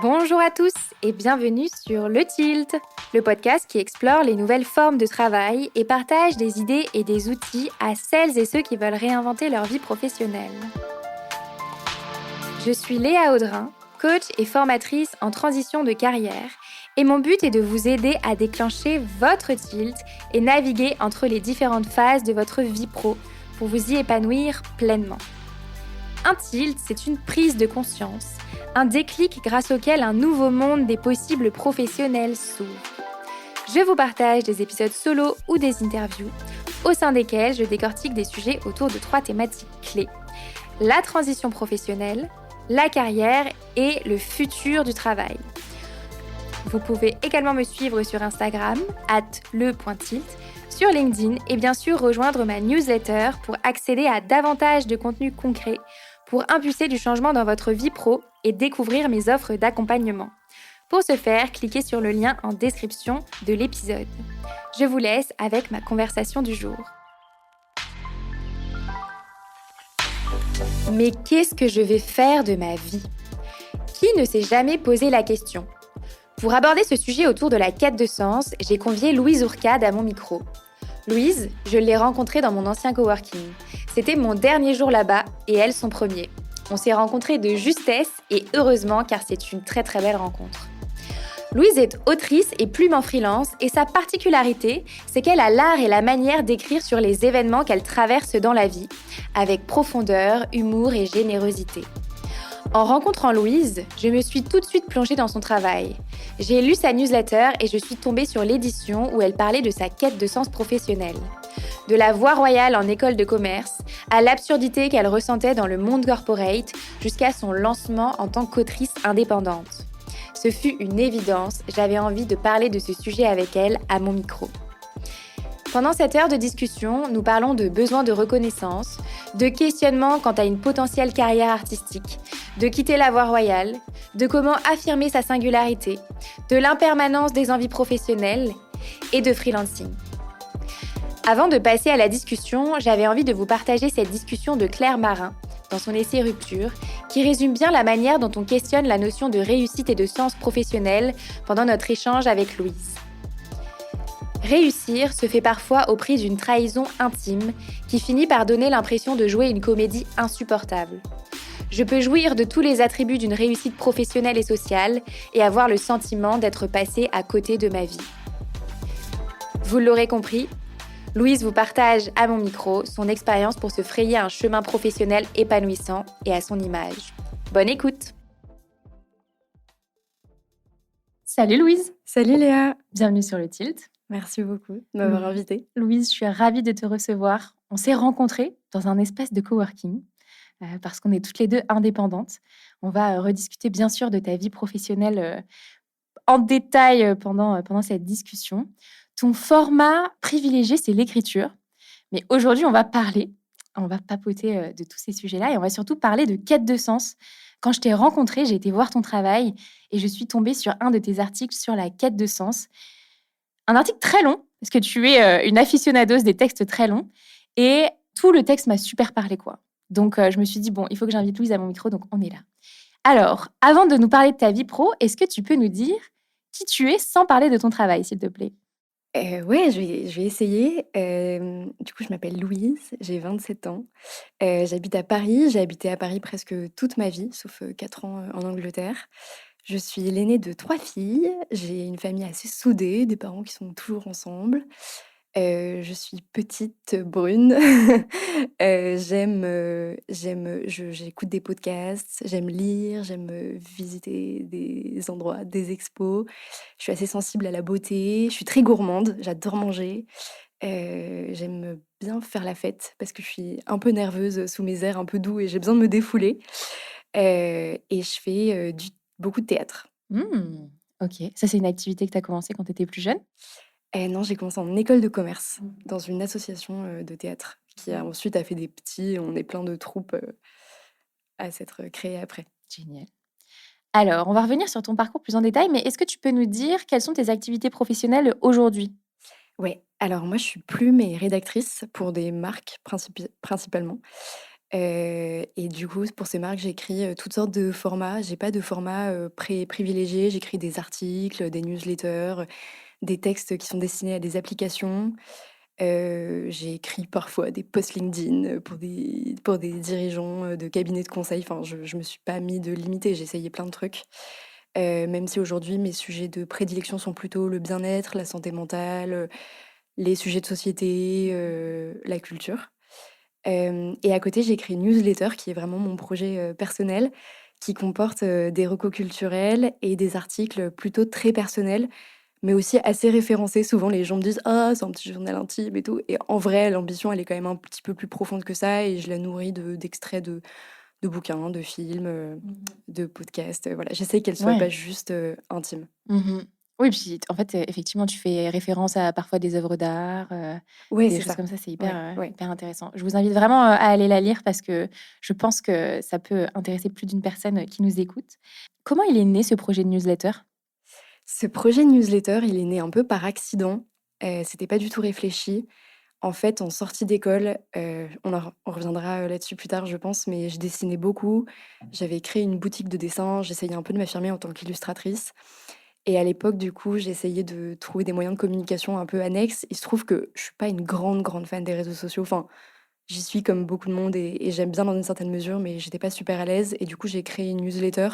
Bonjour à tous et bienvenue sur Le Tilt, le podcast qui explore les nouvelles formes de travail et partage des idées et des outils à celles et ceux qui veulent réinventer leur vie professionnelle. Je suis Léa Audrin, coach et formatrice en transition de carrière, et mon but est de vous aider à déclencher votre tilt et naviguer entre les différentes phases de votre vie pro pour vous y épanouir pleinement. Un tilt, c'est une prise de conscience, un déclic grâce auquel un nouveau monde des possibles professionnels s'ouvre. Je vous partage des épisodes solo ou des interviews, au sein desquels je décortique des sujets autour de 3 thématiques clés: la transition professionnelle, la carrière et le futur du travail. Vous pouvez également me suivre sur Instagram, @le.tilt, sur LinkedIn et bien sûr rejoindre ma newsletter pour accéder à davantage de contenu concret, pour impulser du changement dans votre vie pro et découvrir mes offres d'accompagnement. Pour ce faire, cliquez sur le lien en description de l'épisode. Je vous laisse avec ma conversation du jour. Mais qu'est-ce que je vais faire de ma vie ? Qui ne s'est jamais posé la question ? Pour aborder ce sujet autour de la quête de sens, j'ai convié Louise Ourcade à mon micro. Louise, je l'ai rencontrée dans mon ancien coworking. C'était mon dernier jour là-bas et elle son premier. On s'est rencontrés de justesse et heureusement car c'est une très très belle rencontre. Louise est autrice et plume en freelance et sa particularité, c'est qu'elle a l'art et la manière d'écrire sur les événements qu'elle traverse dans la vie, avec profondeur, humour et générosité. En rencontrant Louise, je me suis tout de suite plongée dans son travail. J'ai lu sa newsletter et je suis tombée sur l'édition où elle parlait de sa quête de sens professionnel. De la voie royale en école de commerce, à l'absurdité qu'elle ressentait dans le monde corporate, jusqu'à son lancement en tant qu'autrice indépendante. Ce fut une évidence, j'avais envie de parler de ce sujet avec elle à mon micro. Pendant cette heure de discussion, nous parlons de besoin de reconnaissance, de questionnement quant à une potentielle carrière artistique, de quitter la voie royale, de comment affirmer sa singularité, de l'impermanence des envies professionnelles et de freelancing. Avant de passer à la discussion, j'avais envie de vous partager cette discussion de Claire Marin, dans son essai Rupture, qui résume bien la manière dont on questionne la notion de réussite et de sens professionnel pendant notre échange avec Louise. Réussir se fait parfois au prix d'une trahison intime qui finit par donner l'impression de jouer une comédie insupportable. Je peux jouir de tous les attributs d'une réussite professionnelle et sociale et avoir le sentiment d'être passée à côté de ma vie. Vous l'aurez compris, Louise vous partage à mon micro son expérience pour se frayer un chemin professionnel épanouissant et à son image. Bonne écoute! Salut Louise! Salut Léa! Bienvenue sur le Tilt. Merci beaucoup de m'avoir invitée. Louise, je suis ravie de te recevoir. On s'est rencontrés dans un espace de coworking parce qu'on est toutes les deux indépendantes. On va rediscuter bien sûr de ta vie professionnelle en détail pendant cette discussion. Ton format privilégié, c'est l'écriture. Mais aujourd'hui, on va papoter de tous ces sujets-là et on va surtout parler de quête de sens. Quand je t'ai rencontrée, j'ai été voir ton travail et je suis tombée sur un de tes articles sur la quête de sens. Un article très long, parce que tu es une aficionados des textes très longs. Et tout le texte m'a super parlé, quoi. Donc, je me suis dit, bon, il faut que j'invite Louise à mon micro, donc on est là. Alors, avant de nous parler de ta vie pro, est-ce que tu peux nous dire qui tu es sans parler de ton travail, s'il te plaît ? Ouais, je vais essayer. Du coup, je m'appelle Louise, j'ai 27 ans. J'habite à Paris. J'ai habité à Paris presque toute ma vie, sauf 4 ans en Angleterre. Je suis l'aînée de 3 filles. J'ai une famille assez soudée, des parents qui sont toujours ensemble. Je suis petite, brune. J'écoute des podcasts, j'aime lire, j'aime, visiter des endroits, des expos. Je suis assez sensible à la beauté, je suis très gourmande, j'adore manger. J'aime bien faire la fête parce que je suis un peu nerveuse sous mes airs un peu doux et j'ai besoin de me défouler. Et je fais, beaucoup de théâtre. Ok. Ça, c'est une activité que tu as commencée quand tu étais plus jeune ? Non, j'ai commencé en école de commerce, dans une association, de théâtre qui a ensuite a fait des petits on est plein de troupes, à s'être créées après. Génial. Alors, on va revenir sur ton parcours plus en détail, mais est-ce que tu peux nous dire quelles sont tes activités professionnelles aujourd'hui ? Ouais, alors moi je suis plume et rédactrice pour des marques principalement. Et du coup, pour ces marques, j'écris, toutes sortes de formats. J'ai pas de format, privilégié. J'écris des articles, des newsletters, des textes qui sont destinés à des applications. J'ai écrit parfois des posts LinkedIn, pour des dirigeants, de cabinets de conseil. Enfin, je me suis pas mis de limite, j'ai essayé plein de trucs. Même si aujourd'hui mes sujets de prédilection sont plutôt le bien-être, la santé mentale, les sujets de société, la culture. Et à côté, j'écris une newsletter qui est vraiment mon projet, personnel, qui comporte, des recos culturels et des articles plutôt très personnels, mais aussi assez référencés. Souvent, les gens me disent: «Ah, c'est un petit journal intime et tout», et en vrai, l'ambition, elle est quand même un petit peu plus profonde que ça, et je la nourris d'extraits de bouquins, de films, Mmh. de podcasts, voilà. J'essaye qu'elle soit pas Ouais. juste, intime. Mmh. Oui, puis en fait, effectivement, tu fais référence à parfois des œuvres d'art, Ouais, des c'est choses ça. comme ça, c'est hyper, Ouais, ouais. hyper intéressant. Je vous invite vraiment, à aller la lire parce que je pense que ça peut intéresser plus d'une personne, qui nous écoute. Comment il est né ce projet de newsletter? Ce projet de newsletter, il est né un peu par accident, c'était pas du tout réfléchi. En fait, en sortie d'école, on reviendra, là-dessus plus tard, je pense, mais je dessinais beaucoup. J'avais créé une boutique de dessin, j'essayais un peu de m'affirmer en tant qu'illustratrice, et à l'époque, du coup, j'essayais de trouver des moyens de communication un peu annexes. Il se trouve que je suis pas une grande, grande fan des réseaux sociaux. Enfin, j'y suis comme beaucoup de monde, et j'aime bien dans une certaine mesure, mais j'étais pas super à l'aise, et du coup, j'ai créé une newsletter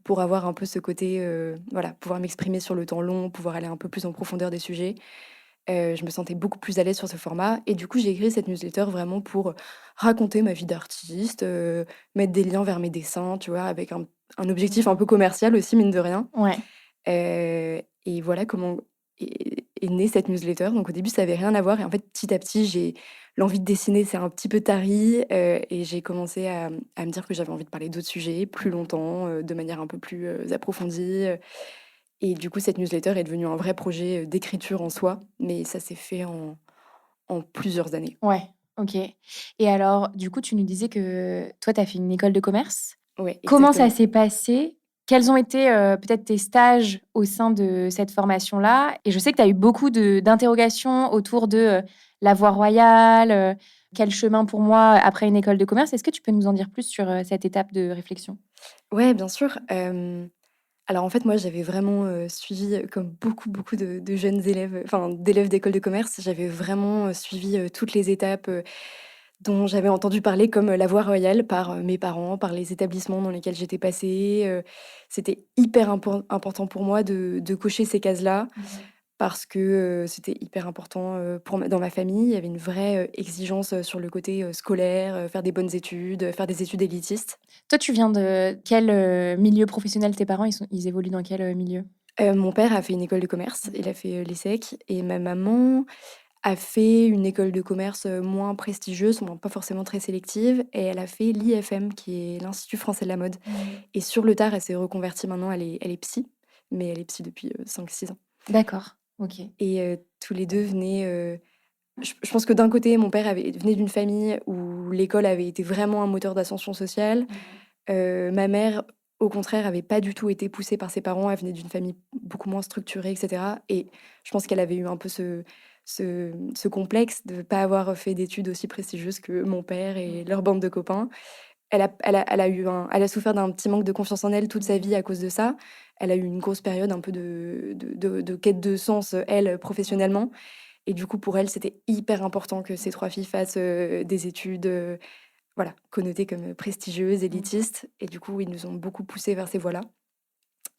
pour avoir un peu ce côté, voilà, pouvoir m'exprimer sur le temps long, pouvoir aller un peu plus en profondeur des sujets. Je me sentais beaucoup plus à l'aise sur ce format, et du coup, j'ai écrit cette newsletter vraiment pour raconter ma vie d'artiste, mettre des liens vers mes dessins, tu vois? Avec un objectif un Mmh. peu commercial aussi, mine de rien. Ouais. Et voilà comment est née cette newsletter. Donc au début, ça avait rien à voir, et en fait, petit à petit, j'ai l'envie de dessiner s'est un petit peu tarie, et j'ai commencé à me dire que j'avais envie de parler d'autres sujets plus longtemps, de manière un peu plus, approfondie, et du coup, cette newsletter est devenue un vrai projet, d'écriture en soi, mais ça s'est fait en plusieurs années. Ouais, OK. Et alors, du coup, tu nous disais que toi, tu as fait une école de commerce. Ouais, Comment ça exactement. s'est passé? Quels ont été, peut-être tes stages au sein de cette formation-là? Et je sais que tu as eu beaucoup d'interrogations autour de, la voie royale, quel chemin pour moi après une école de commerce? Est-ce que tu peux nous en dire plus sur, cette étape de réflexion? Ouais, bien sûr. Alors en fait, moi, j'avais vraiment, suivi, comme beaucoup, beaucoup de jeunes élèves, enfin d'élèves d'école de commerce, j'avais vraiment, suivi, toutes les étapes, dont j'avais entendu parler, comme, la voie royale par, mes parents, par les établissements dans lesquels j'étais passée. C'était hyper important pour moi de cocher ces cases-là, Mmh. parce que, c'était hyper important, pour ma dans ma famille. Il y avait une vraie, exigence, sur le côté, scolaire, faire des bonnes études, faire des études élitistes. Toi, tu viens de quel, milieu professionnel? Tes parents, ils évoluent dans quel, milieu? Mon père a fait une école de commerce, il Mmh. a fait, l'ESSEC, et ma maman a fait une école de commerce, moins prestigieuse, moins pas forcément très sélective, et elle a fait l'IFM, qui est l'Institut français de la mode, Mmh. et sur le tard, elle s'est reconvertie. Maintenant, elle est psy, mais elle est psy depuis, 5-6 ans, D'accord, OK. et tous les 2 venaient, je pense que d'un côté, mon père venait d'une famille où l'école avait été vraiment un moteur d'ascension sociale. Mmh. Ma mère, au contraire, avait pas du tout été poussée par ses parents. Elle venait d'une famille beaucoup moins structurée, et cetera, et je pense qu'elle avait eu un peu ce complexe de pas avoir fait d'études aussi prestigieuses que mon père et leur Mmh. bande de copains. Elle a souffert d'un petit manque de confiance en elle toute sa vie à cause de ça. Elle a eu une grosse période un peu de quête de sens, elle, Mmh. professionnellement, et du coup, pour elle, c'était hyper important que ces 3 filles fassent, des études, voilà, connotées comme, prestigieuses, Mmh. élitistes, et du coup, ils nous ont beaucoup poussés vers ces voies-là.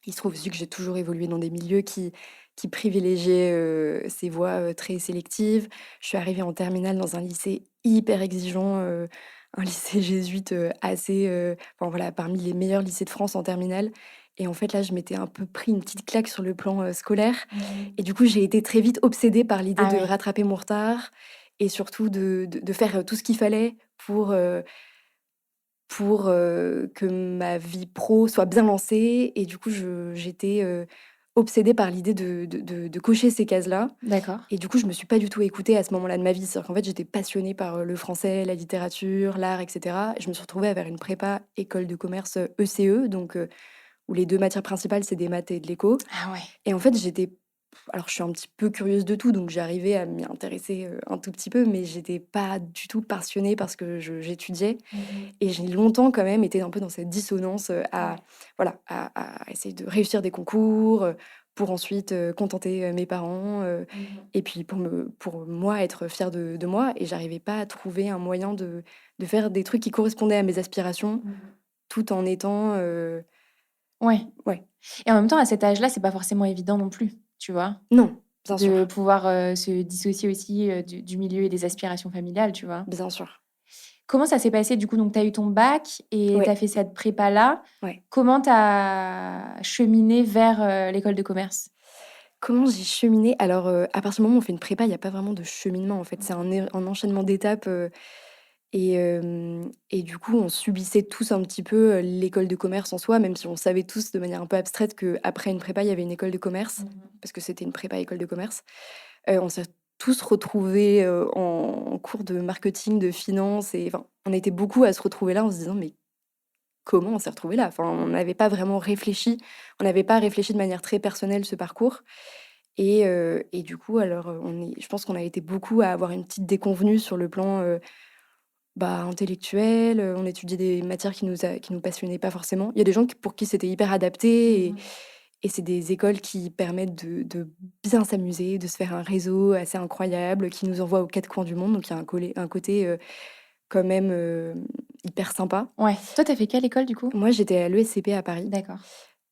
Il se trouve aussi que j'ai toujours évolué dans des milieux qui privilégiaient, ces voies, très sélectives. Je suis arrivée en terminale dans un lycée hyper exigeant, un lycée jésuite, assez, enfin voilà, parmi les meilleurs lycées de France en terminale, et en fait, là, je m'étais un peu pris une petite claque sur le plan, scolaire, Mmh. et du coup, j'ai été très vite obsédée par l'idée Ah de ouais. rattraper mon retard, et surtout de faire, tout ce qu'il fallait pour que ma vie pro soit bien lancée, et du coup, j'étais, obsédée par l'idée de cocher ces cases-là, D'accord. et du coup, je me suis pas du tout écoutée à ce moment-là de ma vie. C'est-à-dire qu'en fait, j'étais passionnée par, le français, la littérature, l'art, et cetera. Je me suis retrouvée à faire une prépa école de commerce, ECE, donc où les 2 matières principales, c'est des maths et de l'éco, Ah ouais. et en fait, j'étais alors je suis un petit peu curieuse de tout, donc j'arrivais à m'y intéresser, un tout petit peu, mais j'étais pas du tout passionnée par ce que j'étudiais Mmh. et j'ai longtemps quand même été un peu dans cette dissonance, à Ouais. voilà, à essayer de réussir des concours, pour ensuite, contenter, mes parents, Mmh. et puis pour moi être fière de moi et j'arrivais pas à trouver un moyen de faire des trucs qui correspondaient à mes aspirations, Mmh. tout en étant, Ouais ouais, et en même temps, à cet âge-là, c'est pas forcément évident non plus, tu vois? non, bien De sûr, pouvoir, se dissocier aussi, du milieu et des aspirations familiales, tu vois? bien sûr. Comment ça s'est passé du coup? Donc tu as eu ton bac et tu Ouais, as fait cette prépa-là. ouais. Comment tu as cheminé vers, l'école de commerce? Comment j'ai cheminé? Alors, à partir du moment où on fait une prépa, il y a pas vraiment de cheminement, en fait. C'est un enchaînement d'étapes, et du coup, on subissait tous un petit peu, l'école de commerce en soi, même si on savait tous de manière un peu abstraite qu'après une prépa, il y avait une école de commerce, Mmh. parce que c'était une prépa école de commerce. On s'est tous retrouvés, en cours de marketing, de finance et enfin, on était beaucoup à se retrouver là en se disant: «Mais comment on s'est retrouvés là?» Enfin, on n'avait pas vraiment réfléchi, on n'avait pas réfléchi de manière très personnelle ce parcours. Et du coup, alors, je pense qu'on a été beaucoup à avoir une petite déconvenue sur le plan, bah, intellectuel, on étudiait des matières qui nous passionnaient pas forcément. Il y a des gens pour qui c'était hyper adapté Mmh. et c'est des écoles qui permettent de bien s'amuser, de se faire un réseau assez incroyable, qui nous envoient aux 4 coins du monde, donc il y a un côté, quand même, hyper sympa. Ouais. Toi, tu as fait quelle école du coup? Moi, j'étais à l'ESCP à Paris. D'accord.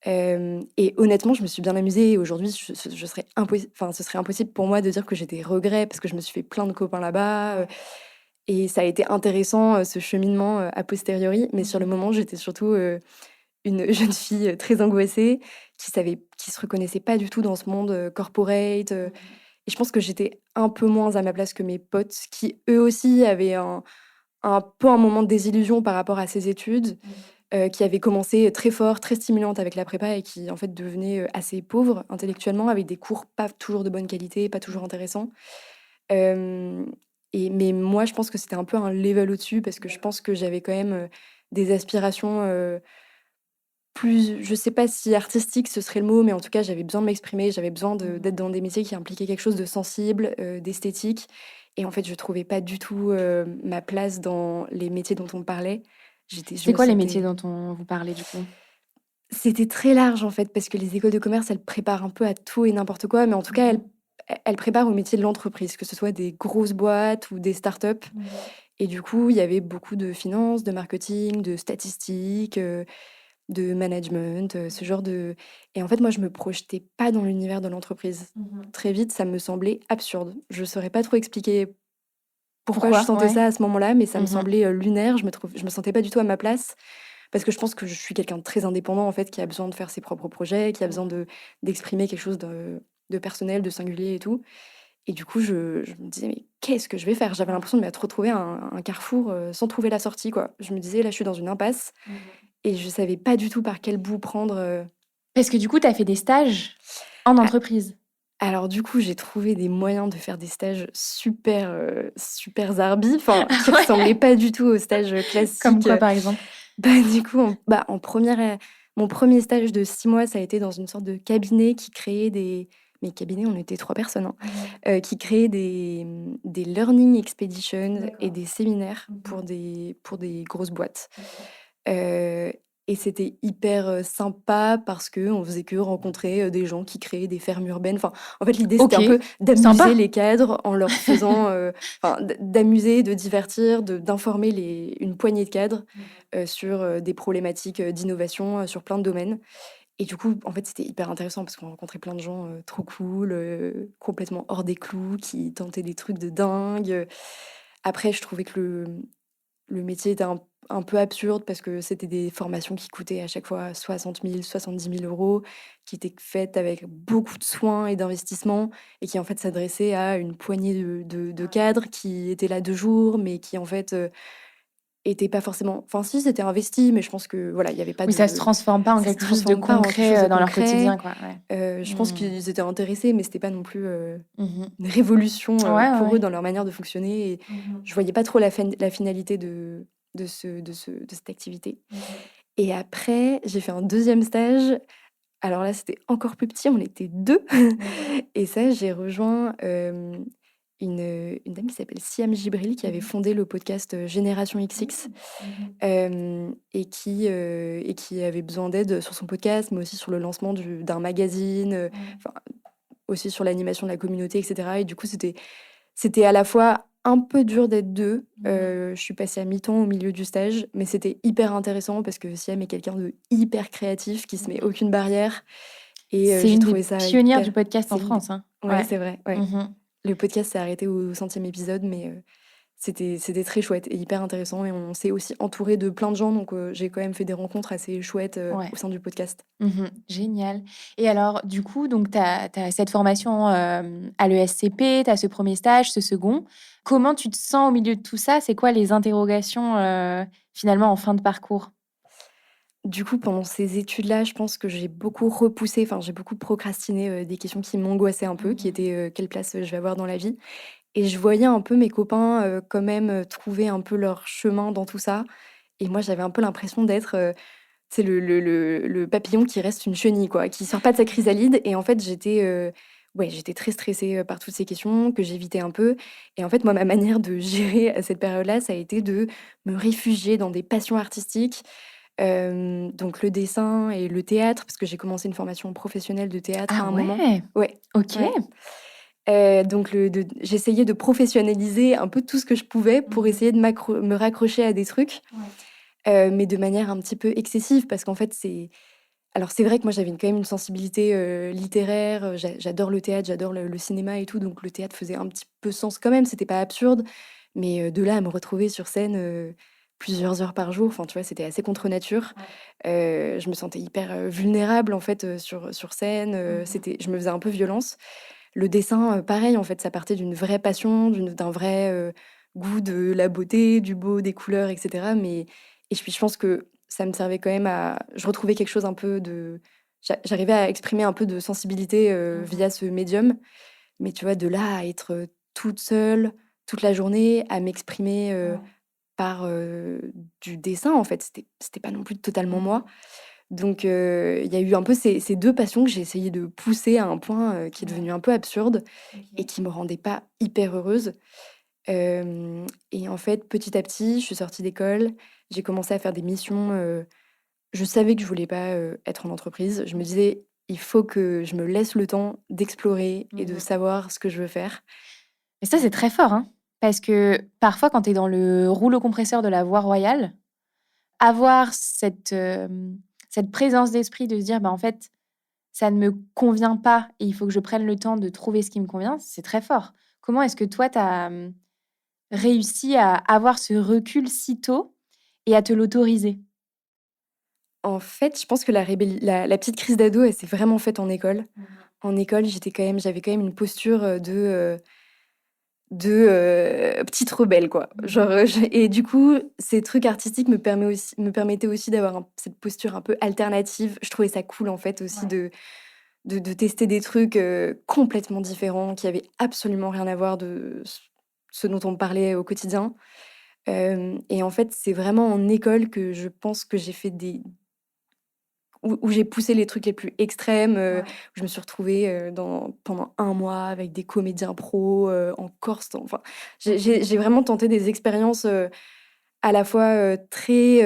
Et honnêtement, je me suis bien amusée et aujourd'hui, je serais enfin, ce serait impossible pour moi de dire que j'ai des regrets parce que je me suis fait plein de copains là-bas, Ouais. et ça a été intéressant, ce cheminement, a posteriori. Mais sur le Mmh. moment, j'étais surtout, une jeune fille, très angoissée qui se reconnaissait pas du tout dans ce monde, corporate, Mmh. et je pense que j'étais un peu moins à ma place que mes potes qui, eux aussi, avaient un peu un moment de désillusion par rapport à ces études, Mmh. qui avait commencé très fort, très stimulante avec la prépa et qui, en fait, devenait, assez pauvre intellectuellement avec des cours pas toujours de bonne qualité, pas toujours Mmh. intéressants. Hem mais moi, je pense que c'était un peu un level au-dessus parce que je D'accord. pense que j'avais quand même, des aspirations, plus je sais pas si artistique ce serait le mot, mais en tout cas, j'avais besoin de m'exprimer, j'avais besoin d'être Mmh. dans des métiers qui impliquaient quelque chose de sensible, d'esthétique et en fait, je trouvais pas du tout, ma place dans les métiers dont on me parlait. Je C'était me quoi les métiers sentais dont on vous parlait du coup? C'était très large, en fait, parce que les écoles de commerce, elles préparent un peu à tout et n'importe quoi, mais en tout cas, Mmh. elles préparent au métier de l'entreprise, que ce soit des grosses boîtes ou des startups. Mmh. Et du coup, il y avait beaucoup de finance, de marketing, de statistiques, de management, ce genre de et en fait, moi, je me projetais pas dans l'univers de l'entreprise. Mmh. Très vite, ça me semblait absurde. Je saurais pas trop expliquer pourquoi je Pourquoi? sentais Ouais. ça à ce moment-là, mais ça me Mmh. semblait, lunaire. Je me sentais pas du tout à ma place. Parce que je pense que je suis quelqu'un de très indépendant, en fait, qui a besoin de faire ses propres projets, qui a besoin Mmh. d'exprimer quelque chose de personnel, de singulier et tout. Et du coup, je me disais: «Mais qu'est-ce que je vais faire?» J'avais Ouais. l'impression de m'être retrouvée à un carrefour, sans trouver la sortie, quoi. Je me disais: «Là, je suis dans une impasse» Mmh. et je savais pas du tout par quel bout prendre, Parce que du coup, tu as fait des stages en a entreprise? alors du coup, j'ai trouvé des moyens de faire des stages super, super zarbi, enfin, Ah qui ressemblaient ouais? pas du tout aux stages, Comme classiques. quoi, par exemple? Bah, du coup, en première, mon premier stage de 6 mois, ça a été dans une sorte de cabinet qui créait des mais cabinet, on était 3 personnes, hein, Mmh. qui créait des learning expeditions et D'accord. des séminaires Mmh. pour des grosses boîtes. OK. Heu et c'était hyper, sympa parce qu'on faisait que rencontrer, des gens qui créaient des fermes urbaines. Enfin, en fait, l'idée, c'était un peu OK. d'amuser Sympa. les cadres en leur faisant, enfin, d'amuser, de divertir, d'informer une poignée de cadres, Mmh. sur, des problématiques, d'innovation, sur plein de domaines et du coup, en fait, c'était hyper intéressant parce qu'on rencontrait plein de gens, trop cool, complètement hors des clous, qui tentaient des trucs de dingue. Après, je trouvais que le métier était un peu absurde parce que c'était des formations qui coûtaient à chaque fois 60 000, 70 000 €, qui étaient faites avec beaucoup de soins et d'investissement et qui, en fait, s'adressaient à une poignée de Ouais. cadres qui étaient là 2 jours, mais qui, en fait, étaient pas forcément enfin si, c'était investi, mais je pense que, voilà, il y avait pas Oui, ça se de transforme pas en ça se quelque chose de transforme pas en quelque chose concret, de dans leur concret. quotidien, quoi, ouais. Je pense Mmh. qu'ils étaient intéressés, mais c'était pas non plus, Mmh. une révolution, Ouais, ouais, pour eux ouais. dans leur manière de fonctionner et Mmh. je voyais pas trop la finalité de cette activité Mmh. et après, j'ai fait un deuxième stage Alors là, c'était encore plus petit, on était 2 Mmh. et ça, j'ai rejoint, une dame qui s'appelle Siam Gibril qui avait Mmh. fondé le podcast, Génération XX, Mmh. Mmh. et qui avait besoin d'aide sur son podcast, mais aussi sur le lancement d'un magazine, Ouais. enfin, aussi sur l'animation de la communauté et cetera et du coup, c'était à la fois un peu dur d'être 2. Mmh. Je suis passée à mi-temps au milieu du stage, mais c'était hyper intéressant parce que Siam est quelqu'un de hyper créatif qui se met Mmh. aucune barrière et C'est j'ai une des trouvé ça pionnières du hyper podcast en c'est une des France, hein. ouais, Ouais. c'est vrai, ouais. Mmh. Le podcast s'est arrêté au 100e épisode, mais c'était très chouette et hyper intéressant et on s'est aussi entouré de plein de gens donc j'ai quand même fait des rencontres assez chouettes, Ouais. au sein du podcast. Mmh. Génial. Et alors, du coup, donc tu as cette formation, à l'ESCP, tu as ce premier stage, ce second. Comment tu te sens au milieu de tout ça? C'est quoi les interrogations, finalement en fin de parcours? Du coup, pendant ces études-là, je pense que j'ai beaucoup repoussé, enfin, j'ai beaucoup procrastiné, des questions qui m'angoissaient un peu, qui Mmh. étaient, quelle place, je vais avoir dans la vie et je voyais un peu mes copains, quand même, trouver un peu leur chemin dans tout ça et moi, j'avais un peu l'impression d'être, tu sais, le papillon qui reste une chenille, quoi, qui sort pas de sa chrysalide et en fait, ouais, j'étais très stressée, par toutes ces questions que j'évitais un peu et en fait, moi, ma manière de gérer à cette période-là, ça a été de me réfugier dans des passions artistiques. Donc le dessin et le théâtre, parce que j'ai commencé une formation professionnelle de théâtre à Ah un moment. ouais! Ouais, OK. ouais. Donc j'essayais de professionnaliser un peu tout ce que je pouvais pour Mmh. essayer de me raccrocher à des trucs, Ouais. mais de manière un petit peu excessive parce qu'en fait, c'est vrai que moi j'avais quand même une sensibilité, littéraire, j'adore le théâtre, j'adore le cinéma et tout, donc le théâtre faisait un petit peu sens quand même, c'était pas absurde. Mais, de là à me retrouver sur scène, plusieurs heures par jour, enfin tu vois, c'était assez contre nature. Ouais. Je me sentais hyper, vulnérable en fait, sur scène, Mmh. je me faisais un peu violence. Le dessin, pareil en fait, ça partait d'une vraie passion, d'un vrai, goût de la beauté, du beau, des couleurs et cetera, mais et puis je pense que ça me servait quand même à je retrouvais quelque chose un peu de j'arrivais à exprimer un peu de sensibilité, Mmh. via ce médium, mais tu vois, de là à être, toute seule, toute la journée, à m'exprimer, Ouais. par, du dessin en fait, c'était pas non plus totalement moi. Mmh. Donc il y a eu un peu ces 2 passions que j'ai essayé de pousser à un point, qui est Ouais. devenu un peu absurde et OK. qui me rendait pas hyper heureuse. Hem Et en fait, petit à petit, je suis sortie d'école, j'ai commencé à faire des missions, je savais que je voulais pas, être en entreprise. Je me OK. disais: «Il faut que je me laisse le temps d'explorer et de Mmh. savoir ce que je veux faire». Et ça, c'est très fort, hein, parce que parfois, quand tu es dans le rouleau compresseur de la voie royale, avoir cette présence d'esprit de se dire: «Bah, en fait, ça ne me convient pas et il faut que je prenne le temps de trouver ce qui me convient», c'est très fort. Comment est-ce que toi, tu as, réussi à avoir ce recul si tôt et à te l'autoriser? En fait, je pense que la petite crise d'ado, elle s'est vraiment faite en école. Mmh. En école, j'avais quand même une posture, petite rebelle, quoi. Genre, Mmh. et du coup, ces trucs artistiques me permettaient aussi d'avoir cette posture un peu alternative. Je trouvais ça cool, en fait, aussi Ouais. de tester des trucs, complètement différents, qui avaient absolument rien à voir de ce dont on me parlait au quotidien. Hem Et en fait, c'est vraiment en école que je pense que j'ai fait des où j'ai poussé les trucs les plus extrêmes, Ouais. où je me suis retrouvée, pendant un mois avec des comédiens pros, en Corse, enfin, j'ai vraiment tenté des expériences, à la fois, très,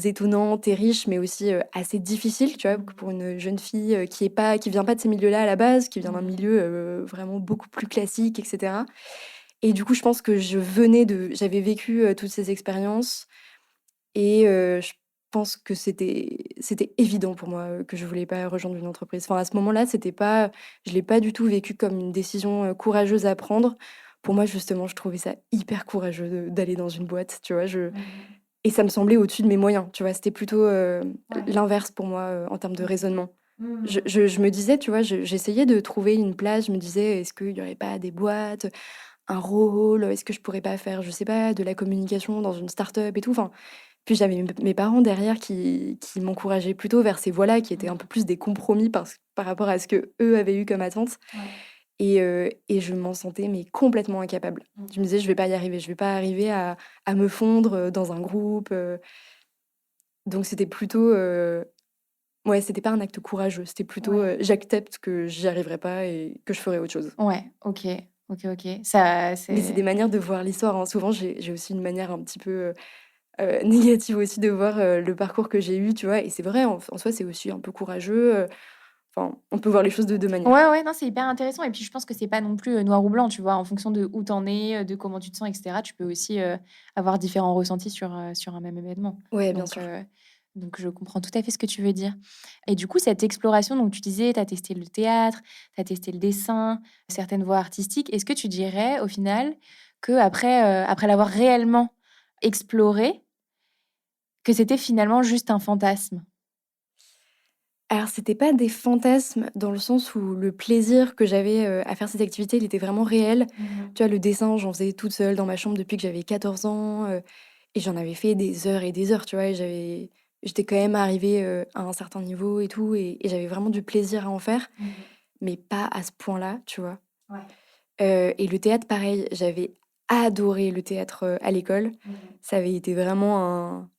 étonnantes et riches, mais aussi, assez difficiles, tu vois? Que Mmh. pour une jeune fille, qui vient pas de ces milieux-là à la base, qui vient d'un Mmh. milieu, vraiment beaucoup plus classique et cetera et du coup, je pense que j'avais vécu, toutes ces expériences et je pense que c'était évident pour moi, que je voulais pas rejoindre une entreprise. Enfin, à ce moment-là, c'était pas je l'ai pas du tout vécu comme une décision, courageuse à prendre. Pour moi, justement, je trouvais ça hyper courageux d'aller dans une boîte, tu vois? Mmh. Et ça me semblait au-dessus de mes moyens, tu vois? C'était plutôt, Ouais. l'inverse pour moi, en termes de OK. raisonnement. Mmh. Je me disais, tu vois, j'essayais de trouver une place, je me disais: «Est-ce qu'il y aurait pas des boîtes, un rôle? Est-ce que je pourrais pas faire, je sais pas, de la communication dans une start-up et tout?» Enfin, puis j'avais mes parents derrière qui m'encourageaient plutôt vers ces voies-là, qui étaient un Mmh. peu plus des compromis par rapport à ce qu'eux avaient eu comme attente Ouais. et je m'en sentais mais complètement incapable. Je me Mmh. disais: «Je vais pas y arriver, je vais pas arriver à me fondre, dans un groupe», donc c'était plutôt, Ouais, c'était pas un acte courageux, c'était plutôt, Ouais. j'accepte que j'y arriverai pas et que je ferai autre chose. Ouais, OK. OK, OK. Ça, Mais c'est des c'est manières de voir l'histoire, hein. Souvent, j'ai aussi une manière un petit peu, négative aussi de voir, le parcours que j'ai eu, tu vois? Et c'est vrai, en soi, c'est aussi un peu courageux, enfin, on peut voir les choses de 2 manières. ouais, ouais, non, c'est hyper intéressant et puis je pense que c'est pas non plus, noir ou blanc, tu vois? En fonction de où tu en es, de comment tu te sens et cetera, tu peux aussi, avoir différents ressentis sur un même événement. Ouais, bien Donc sûr. heu, donc je comprends tout à fait ce que tu veux dire et du coup, cette exploration, donc tu disais, tu as testé le théâtre, tu as testé le dessin, certaines voies artistiques. Est-ce que tu dirais, au final, qu'après, après l'avoir réellement exploré, que c'était finalement juste un fantasme? Alors, c'était pas des fantasmes dans le sens où le plaisir que j'avais, à faire cette activité, il était vraiment réel. Mmh. Tu vois, le dessin, j'en faisais toute seule dans ma chambre depuis que j'avais 14 ans, et j'en avais fait des heures et des heures, tu vois? Et j'étais quand même arrivée, à un certain niveau et tout et j'avais vraiment du plaisir à en faire, Mmh. mais pas à ce point-là, tu vois? Ouais. Et le théâtre, pareil, j'avais adoré le théâtre, à l'école. Mmh. Ça avait été vraiment un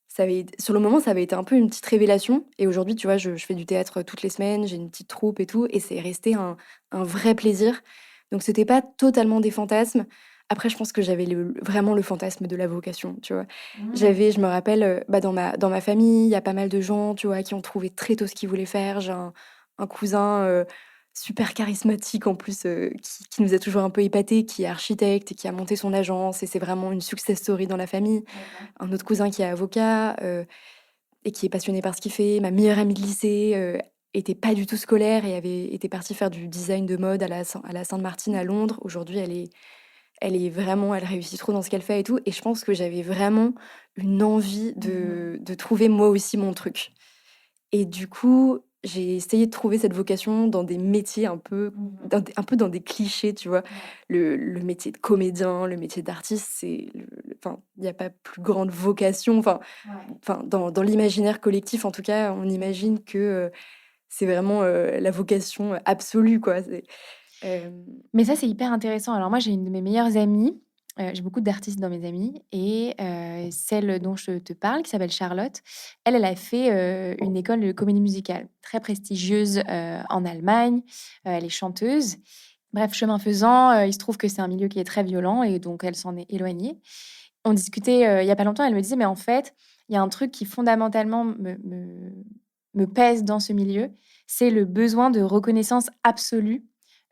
ça avait été sur le moment, ça avait été un peu une petite révélation et aujourd'hui, tu vois, je fais du théâtre toutes les semaines, j'ai une petite troupe et tout et c'est resté un vrai plaisir. Donc c'était pas totalement des fantasmes. Après, je pense que j'avais vraiment le fantasme de la vocation, tu vois? Mmh. Je me rappelle, bah, dans ma famille, il y a pas mal de gens, tu vois, qui ont trouvé très tôt ce qu'ils voulaient faire. J'ai un cousin, super charismatique en plus, qui nous a toujours un peu épatés, qui est architecte et qui a monté son agence et c'est vraiment une success story dans la famille. D'accord. Un autre cousin qui est avocat, et qui est passionné par ce qu'il fait. Ma meilleure amie de lycée, était pas du tout scolaire et était partie faire du design de mode à la Sainte-Martine à Londres. Aujourd'hui, elle réussit trop dans ce qu'elle fait et tout et je pense que j'avais vraiment une envie Mmh. de trouver moi aussi mon truc et du coup, j'ai essayé de trouver cette vocation dans des métiers Mmh. un peu dans des clichés, tu vois? Ouais. Le métier de comédien, le métier d'artiste, c'est enfin, il y a pas plus grande vocation, Ouais. dans l'imaginaire collectif, en tout cas, on imagine que, c'est vraiment, la vocation absolue, quoi. Hem Mais ça, c'est hyper intéressant. Alors moi, j'ai une de mes meilleures amies, j'ai beaucoup d'artistes dans mes amis et celle dont je te parle, qui s'appelle Charlotte, elle a fait, une école de comédie musicale très prestigieuse, en Allemagne. Elle est chanteuse. Bref, chemin faisant, il se trouve que c'est un milieu qui est très violent et donc elle s'en est éloignée. On discutait, il y a pas longtemps, elle me disait: «Mais en fait, il y a un truc qui fondamentalement me pèse dans ce milieu, c'est le besoin de reconnaissance absolue,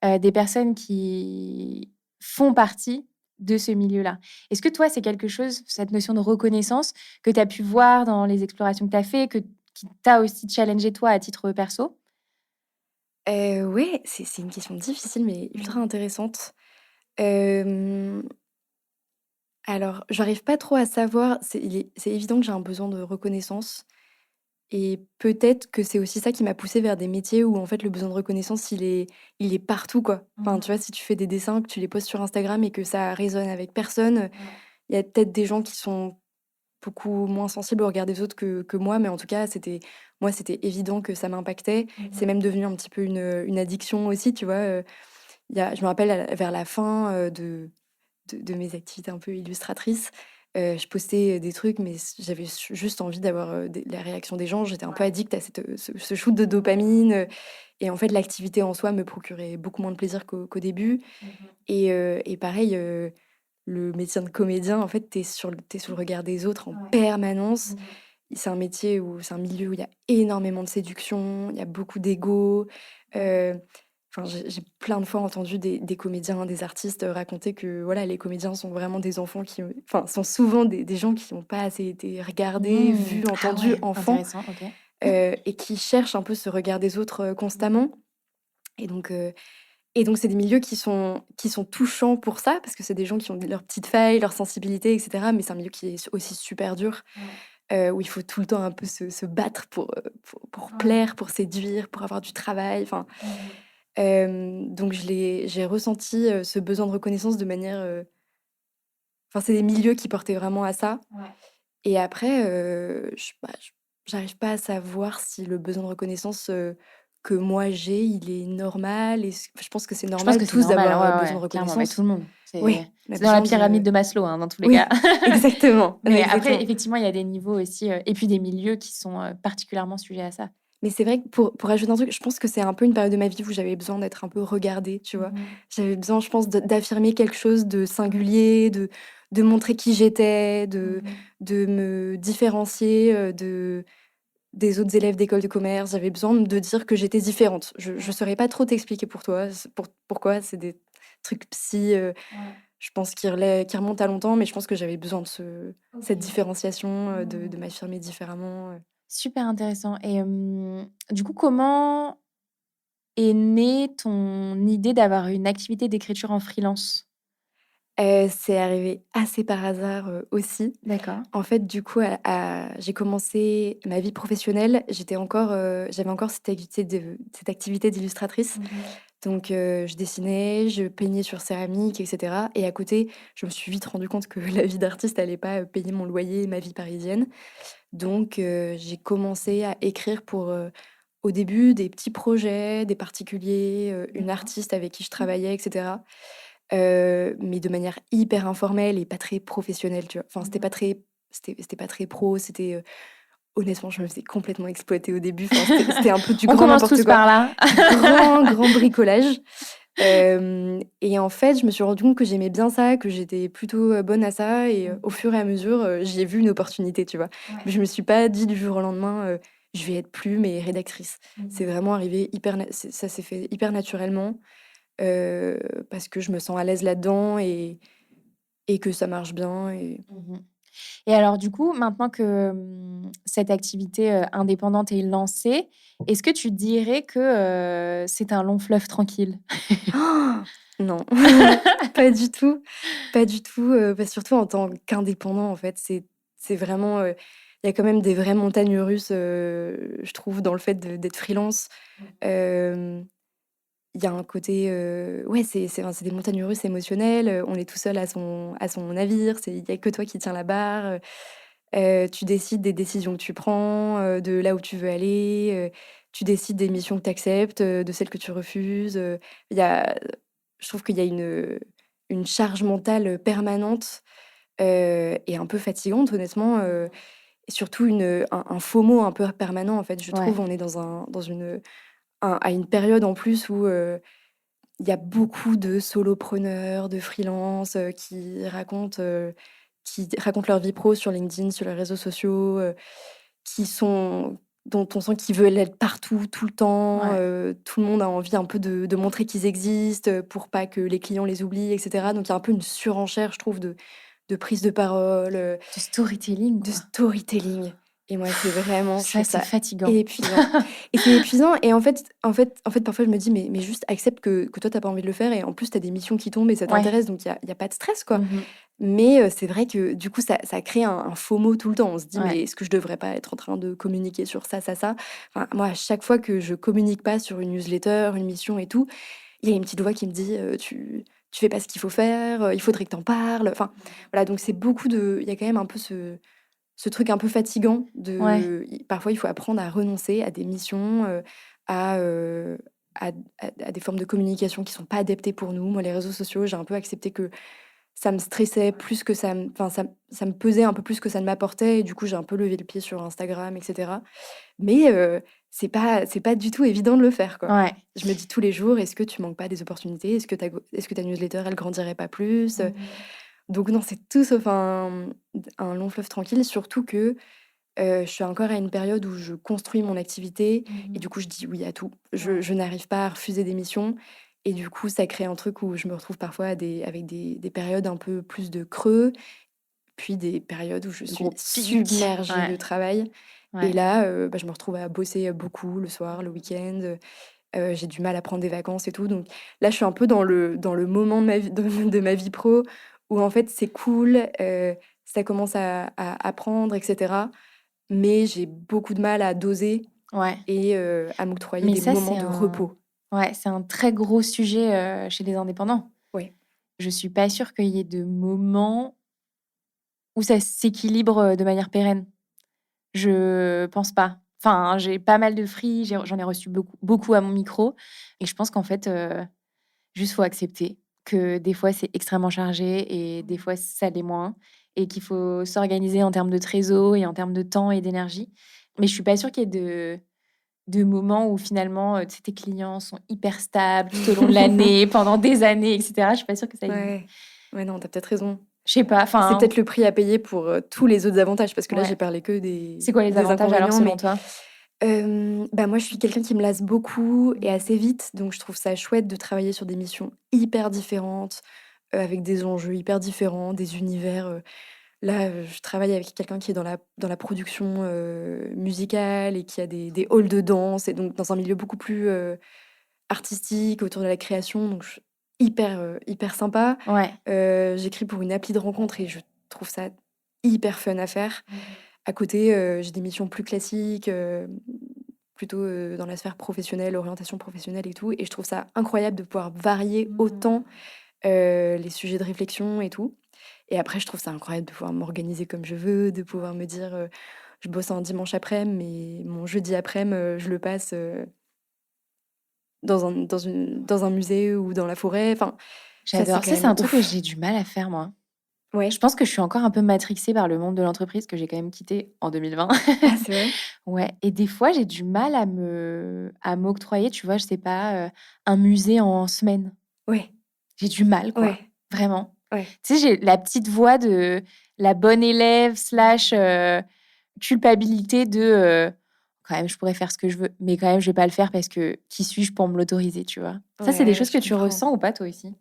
des personnes qui font partie de ce milieu-là». Est-ce que toi, c'est quelque chose, cette notion de reconnaissance, que tu as pu voir dans les explorations que tu as fait, qui t'a aussi challengé toi à titre perso? Ouais, c'est une question difficile mais ultra Mmh. intéressante. Hem, alors, j'arrive pas trop à savoir, c'est évident que j'ai un besoin de reconnaissance et peut-être que c'est aussi ça qui m'a poussée vers des métiers où, en fait, le besoin de reconnaissance, il est partout, quoi. Enfin, tu Mmh. vois, si tu fais des dessins, que tu les postes sur Instagram et que ça résonne avec personne, Ouais. il y a peut-être des gens qui sont beaucoup moins sensibles au regard des autres que moi, mais en tout cas, c'était évident que ça m'impactait. C'est Mmh. même devenu un petit peu une addiction aussi, tu vois? Je me rappelle vers la fin, de mes activités un peu illustratrices, je postais des trucs, mais j'avais juste envie d'avoir, la réaction des gens. J'étais un peu Ouais. addict à ce shoot de dopamine, et en fait, l'activité en soi me procurait beaucoup moins de plaisir qu'au début Mmh. et pareil, le métier de comédien, en fait, tu sur le regard des autres en Ouais. permanence. Mmh. C'est un milieu où il y a énormément de séduction, il y a beaucoup d'ego, Ouais. enfin, j'ai plein de fois entendu des comédiens, des artistes, raconter que, voilà, les comédiens sont vraiment des enfants enfin, sont souvent des gens qui n'ont pas assez été regardés, Mmh. vus, Ah entendus, ouais, enfants, intéressant, OK. et qui cherchent un peu ce regard des autres, Mmh. constamment et donc c'est des milieux qui sont touchants pour ça, parce que c'est des gens qui ont leurs petites failles, leurs sensibilités et cetera, mais c'est un milieu qui est aussi super dur, Ouais. où il faut tout le temps un peu se battre pour Ouais. plaire, pour séduire, pour avoir du travail, enfin, Mmh. donc j'ai ressenti, ce besoin de reconnaissance de manière, enfin, c'est des milieux qui portaient vraiment à ça Ouais. et après, j'arrive pas à savoir si le besoin de reconnaissance, que moi j'ai, il est normal et je pense que c'est Je pense normal que c'est tous normal, d'avoir, hein, ouais, besoin ouais, de clairement, bah, tout reconnaissance. le monde. Oui, on a C'est dans la besoin pyramide de de Maslow, hein, dans tous les cas. oui, exactement, Mais après, exactement. effectivement, il y a des niveaux aussi, et puis des milieux qui sont, particulièrement sujets à ça. Mais c'est vrai que pour ajouter un truc, je pense que c'est un peu une période de ma vie où j'avais besoin d'être un peu regardée, tu vois? Mmh. J'avais besoin, je pense, d'affirmer quelque chose de singulier, de montrer qui j'étais, Mmh. de me différencier, des autres élèves d'école de commerce. J'avais besoin de dire que j'étais différente. Je Ouais, saurais pas trop t'expliquer pour toi, pourquoi, c'est des trucs psy, ouais. je pense qui remontent à longtemps, mais je pense que j'avais besoin de cette OK. différenciation, de Mmh. m'affirmer différemment. Super intéressant et du coup, comment est née ton idée d'avoir une activité d'écriture en freelance? C'est arrivé assez par hasard, aussi. D'accord. En fait, du coup, j'ai commencé ma vie professionnelle, j'avais encore cette activité d'illustratrice. Mmh. Donc je dessinais, je peignais sur céramique et cetera et à côté, je me suis vite rendu compte que la vie d'artiste allait pas, payer mon loyer et ma vie parisienne. Donc j'ai commencé à écrire pour, au début, des petits projets, des particuliers, une D'accord. artiste avec qui je travaillais et cetera. Mais de manière hyper informelle et pas très professionnelle, tu vois? Enfin, Mmh. c'était pas très pro, honnêtement, je me faisais complètement exploiter au début. Enfin, c'était un peu du On grand commence n'importe tous quoi, par là. du grand, grand bricolage. Et en fait, je me suis rendu compte que j'aimais bien ça, que j'étais plutôt, bonne à ça et au Mmh. fur et à mesure, j'y ai vu une opportunité, tu vois? Ouais. Mais je me suis pas dit du jour au lendemain, «Je vais être plume et rédactrice». C'est Mmh. vraiment arrivé ça s'est fait hyper naturellement, heu, parce que je me sens à l'aise là-dedans et que ça marche bien et Mmh. Et alors du coup, maintenant que, cette activité, indépendante est lancée, est-ce que tu dirais que, c'est un long fleuve tranquille? Ah non, pas du tout, pas du tout, bah, surtout en tant qu'indépendant, en fait, c'est vraiment, il y a quand même des vraies montagnes russes, je trouve, dans le fait d'être freelance. Hem, il y a un côté, ouais, c'est des montagnes russes émotionnelles, on est tout seul à son navire, il y a que toi qui tiens la barre, tu décides des décisions que tu prends, de là où tu veux aller, tu décides des missions que tu acceptes, de celles que tu refuses, il y a je trouve qu'il y a une charge mentale, permanente, et un peu fatigante honnêtement, et surtout un FOMO un peu permanent en fait. Je Ouais, trouve on est dans à une période en plus où, il y a beaucoup de solopreneurs, de freelance, qui racontent leur vie pro sur LinkedIn, sur les réseaux sociaux, qui sont dont on sent qu'ils veulent être partout, tout le temps, ouais. tout le monde a envie un peu de montrer qu'ils existent, pour pas que les clients les oublient et cetera. Donc il y a un peu une surenchère, je trouve, de prise de parole, Du storytelling, de quoi. storytelling et moi, c'est vraiment je Ça, trouve c'est ça fatigant. épuisant et c'est épuisant et en fait, parfois, je me dis: «Mais juste accepte que toi, tu as pas envie de le faire et en plus, tu as des missions qui tombent et ça Ouais. t'intéresse donc il y a pas de stress, quoi». Mmh. Mais c'est vrai que, du coup, ça crée un FOMO tout le temps. On se dit: Ouais. «Mais est-ce que je devrais pas être en train de communiquer sur ça, ça, ça?» Enfin, moi, à chaque fois que je communique pas sur une newsletter, une mission et tout, il y a une petite voix qui me dit: Tu fais pas ce qu'il faut faire, il faudrait que tu en parles». Enfin, voilà, donc c'est beaucoup de il y a quand même un peu ce truc un peu fatigant Ouais. parfois, il faut apprendre à renoncer à des missions, à, heu, à des formes de communication qui sont pas adaptées pour nous. Moi, les réseaux sociaux, j'ai un peu accepté que ça me stressait plus que ça me pesait un peu plus que ça ne m'apportait et du coup, j'ai un peu levé le pied sur Instagram et cetera. Mais c'est pas du tout évident de le faire, quoi. Ouais. Je me dis tous les jours: «Est-ce que tu manques pas des opportunités? Est-ce que ta newsletter, elle grandirait pas plus?» Mmh. Donc non, c'est tout sauf un long fleuve tranquille, surtout que, je suis encore à une période où je construis mon activité et Mmh. du coup, je dis oui à tout. Ouais. Je n'arrive pas à refuser des missions et du coup, ça crée un truc où je me retrouve parfois avec des périodes un peu plus de creux, puis des périodes où je suis Gros pic. submergée Ouais. de travail et Ouais. là, bah, je me retrouve à bosser, beaucoup le soir, le week-end, j'ai du mal à prendre des vacances et tout donc là, je suis un peu dans le moment de ma vie de ma vie pro où en fait, c'est cool, ça commence à prendre et cetera mais j'ai beaucoup de mal à doser Ouais. et à m'octroyer Mais des ça, moments c'est de un repos. ouais, c'est un très gros sujet, chez les indépendants. Ouais. Je suis pas sûre qu'il y ait de moments où ça s'équilibre, de manière pérenne. Je pense pas. Enfin, j'ai pas mal de free, j'en ai reçu beaucoup à mon micro et je pense qu'en fait, juste faut accepter que des fois c'est extrêmement chargé et des fois ça l'est moins et qu'il faut s'organiser en termes de trésor et en termes de temps et d'énergie. Mais je suis pas sûre qu'il y ait de moments où finalement, tu sais, tes clients sont hyper stables tout au long de l'année, pendant des années, etc. Je suis pas sûre que ça existe. Ouais. Ouais, non, t'as peut-être raison. Je sais pas, C'est enfin, peut-être le prix à payer pour tous les autres avantages, parce que là, j'ai ouais. parlé que C'est quoi les des avantages alors inconvénients, selon mais toi? bah, moi, je suis quelqu'un qui me lasse beaucoup et assez vite, donc je trouve ça chouette de travailler sur des missions hyper différentes, avec des enjeux hyper différents, des univers. Là, je travaille avec quelqu'un qui est dans la production musicale et qui a des halls de danse, et donc dans un milieu beaucoup plus artistique, autour de la création, donc hyper sympa. Ouais. J'écris pour une appli de rencontre et je trouve ça hyper fun à faire. À côté, j'ai des missions plus classiques, plutôt, dans la sphère professionnelle, orientation professionnelle et tout, et je trouve ça incroyable de pouvoir varier autant, les sujets de réflexion et tout. Et après, je trouve ça incroyable de pouvoir m'organiser comme je veux, de pouvoir me dire, je bosse un dimanche après-midi, mais mon jeudi après-midi, je le passe, dans un musée ou dans la forêt. Enfin, ça, c'est J'adore. quand Ça, c'est même un truc que ouf. j'ai du mal à faire, moi. Je Ouais. pense que je suis encore un peu matrixée par le monde de l'entreprise que j'ai quand même quitté en 2020. Ah, c'est vrai? Ouais, et des fois, j'ai du mal à m'octroyer, tu vois, je sais pas, un musée en semaine. Ouais, J'ai du mal, quoi, ouais, vraiment. ouais. Tu sais, j'ai la petite voix de la bonne élève slash, culpabilité de, quand même, je pourrais faire ce que je veux, mais quand même, je vais pas le faire parce que qui suis-je pour me l'autoriser, tu vois? Ça, c'est des Ouais, choses je que tu comprends. ressens ou pas, toi aussi?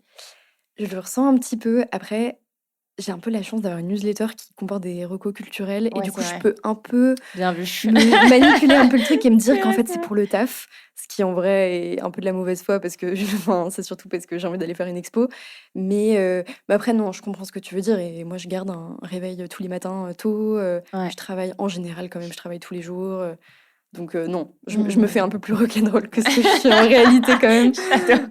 Je le ressens un petit peu. Après, j'ai un peu la chance d'avoir une newsletter qui comporte des recos culturels, et Ouais, du c'est coup, je vrai. peux un peu Bien vu. me manipuler un peu le truc et me dire C'est qu'en vrai, fait, c'est c'est vrai. pour le taf. Ce qui, en vrai, est un peu de la mauvaise foi, parce que enfin, c'est surtout parce que j'ai envie d'aller faire une expo. Mais après, non, je comprends ce que tu veux dire, et moi, je garde un réveil tous les matins, tôt. Je Ouais. travaille en général quand même, je travaille tous les jours. Donc non, je me fais Mmh. un peu plus rock'n'roll que ce que je suis en réalité quand même. J'adore.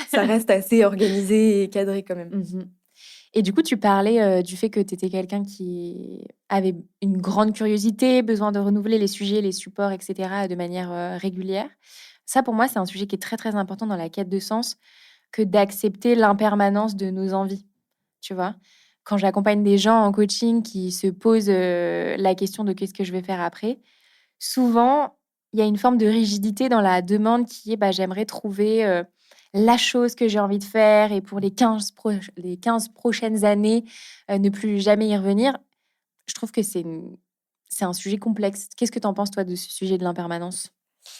Ça reste assez organisé et cadré quand même. Mmh. Et du coup, tu parlais, du fait que tu étais quelqu'un qui avait une grande curiosité, besoin de renouveler les sujets, les supports et cetera, de manière, régulière. Ça, pour moi, c'est un sujet qui est très, très important dans la quête de sens, que d'accepter l'impermanence de nos envies, tu vois? Quand j'accompagne des gens en coaching qui se posent, la question de: «Qu'est-ce que je vais faire après?», souvent, il y a une forme de rigidité dans la demande qui est: «Bah, j'aimerais trouver, la chose que j'ai envie de faire et pour les 15 prochaines années, ne plus jamais y revenir». Je trouve que c'est un sujet complexe. Qu'est-ce que tu en penses, toi, de ce sujet de l'impermanence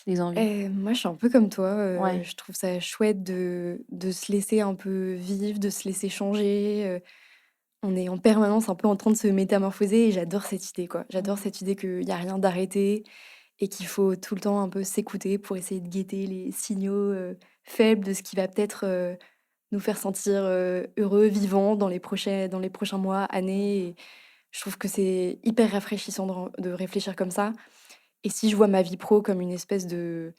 des envies? Moi, je suis un peu comme toi, Ouais. je trouve ça chouette de se laisser un peu vivre, de se laisser changer. On est en permanence un peu en train de se métamorphoser, et j'adore cette idée, quoi. J'adore Mmh. cette idée qu'il y a rien d'arrêté et qu'il faut tout le temps un peu s'écouter pour essayer de guetter les signaux, faibles de ce qui va peut-être, nous faire sentir, heureux, vivants dans les prochains mois, années. Et je trouve que c'est hyper rafraîchissant de réfléchir comme ça. Et si je vois ma vie pro comme une espèce de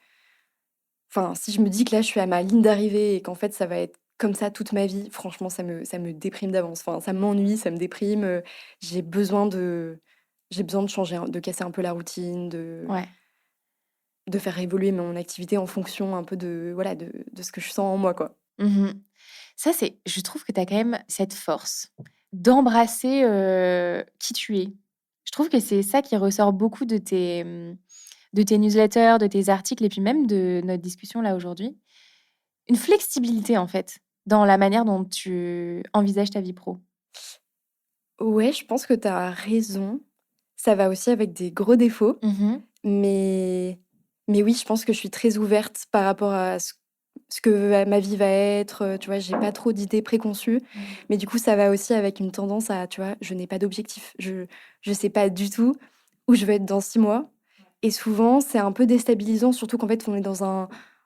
enfin, si je me dis que là, je suis à ma ligne d'arrivée et qu'en fait, ça va être comme ça toute ma vie, franchement, ça me déprime d'avance. Enfin, ça m'ennuie, ça me déprime. J'ai besoin de changer, de casser un peu la routine, de Ouais. de faire évoluer mon activité en fonction un peu de, voilà, de ce que je sens en moi, quoi. Mmh. Ça, c'est je trouve que tu as quand même cette force d'embrasser, qui tu es. Je trouve que c'est ça qui ressort beaucoup de tes newsletters, de tes articles et puis même de notre discussion là aujourd'hui. Une flexibilité en fait, dans la manière dont tu envisages ta vie pro. Ouais, je pense que tu as raison. Ça va aussi avec des gros défauts, Mmh. mais mais oui, je pense que je suis très ouverte par rapport à ce que ma vie va être, tu vois? J'ai pas trop d'idées préconçues, Mmh. mais du coup, ça va aussi avec une tendance à, tu vois? Je n'ai pas d'objectif. Je sais pas du tout où je vais être dans 6 mois, et souvent, c'est un peu déstabilisant, surtout qu'en fait, on est dans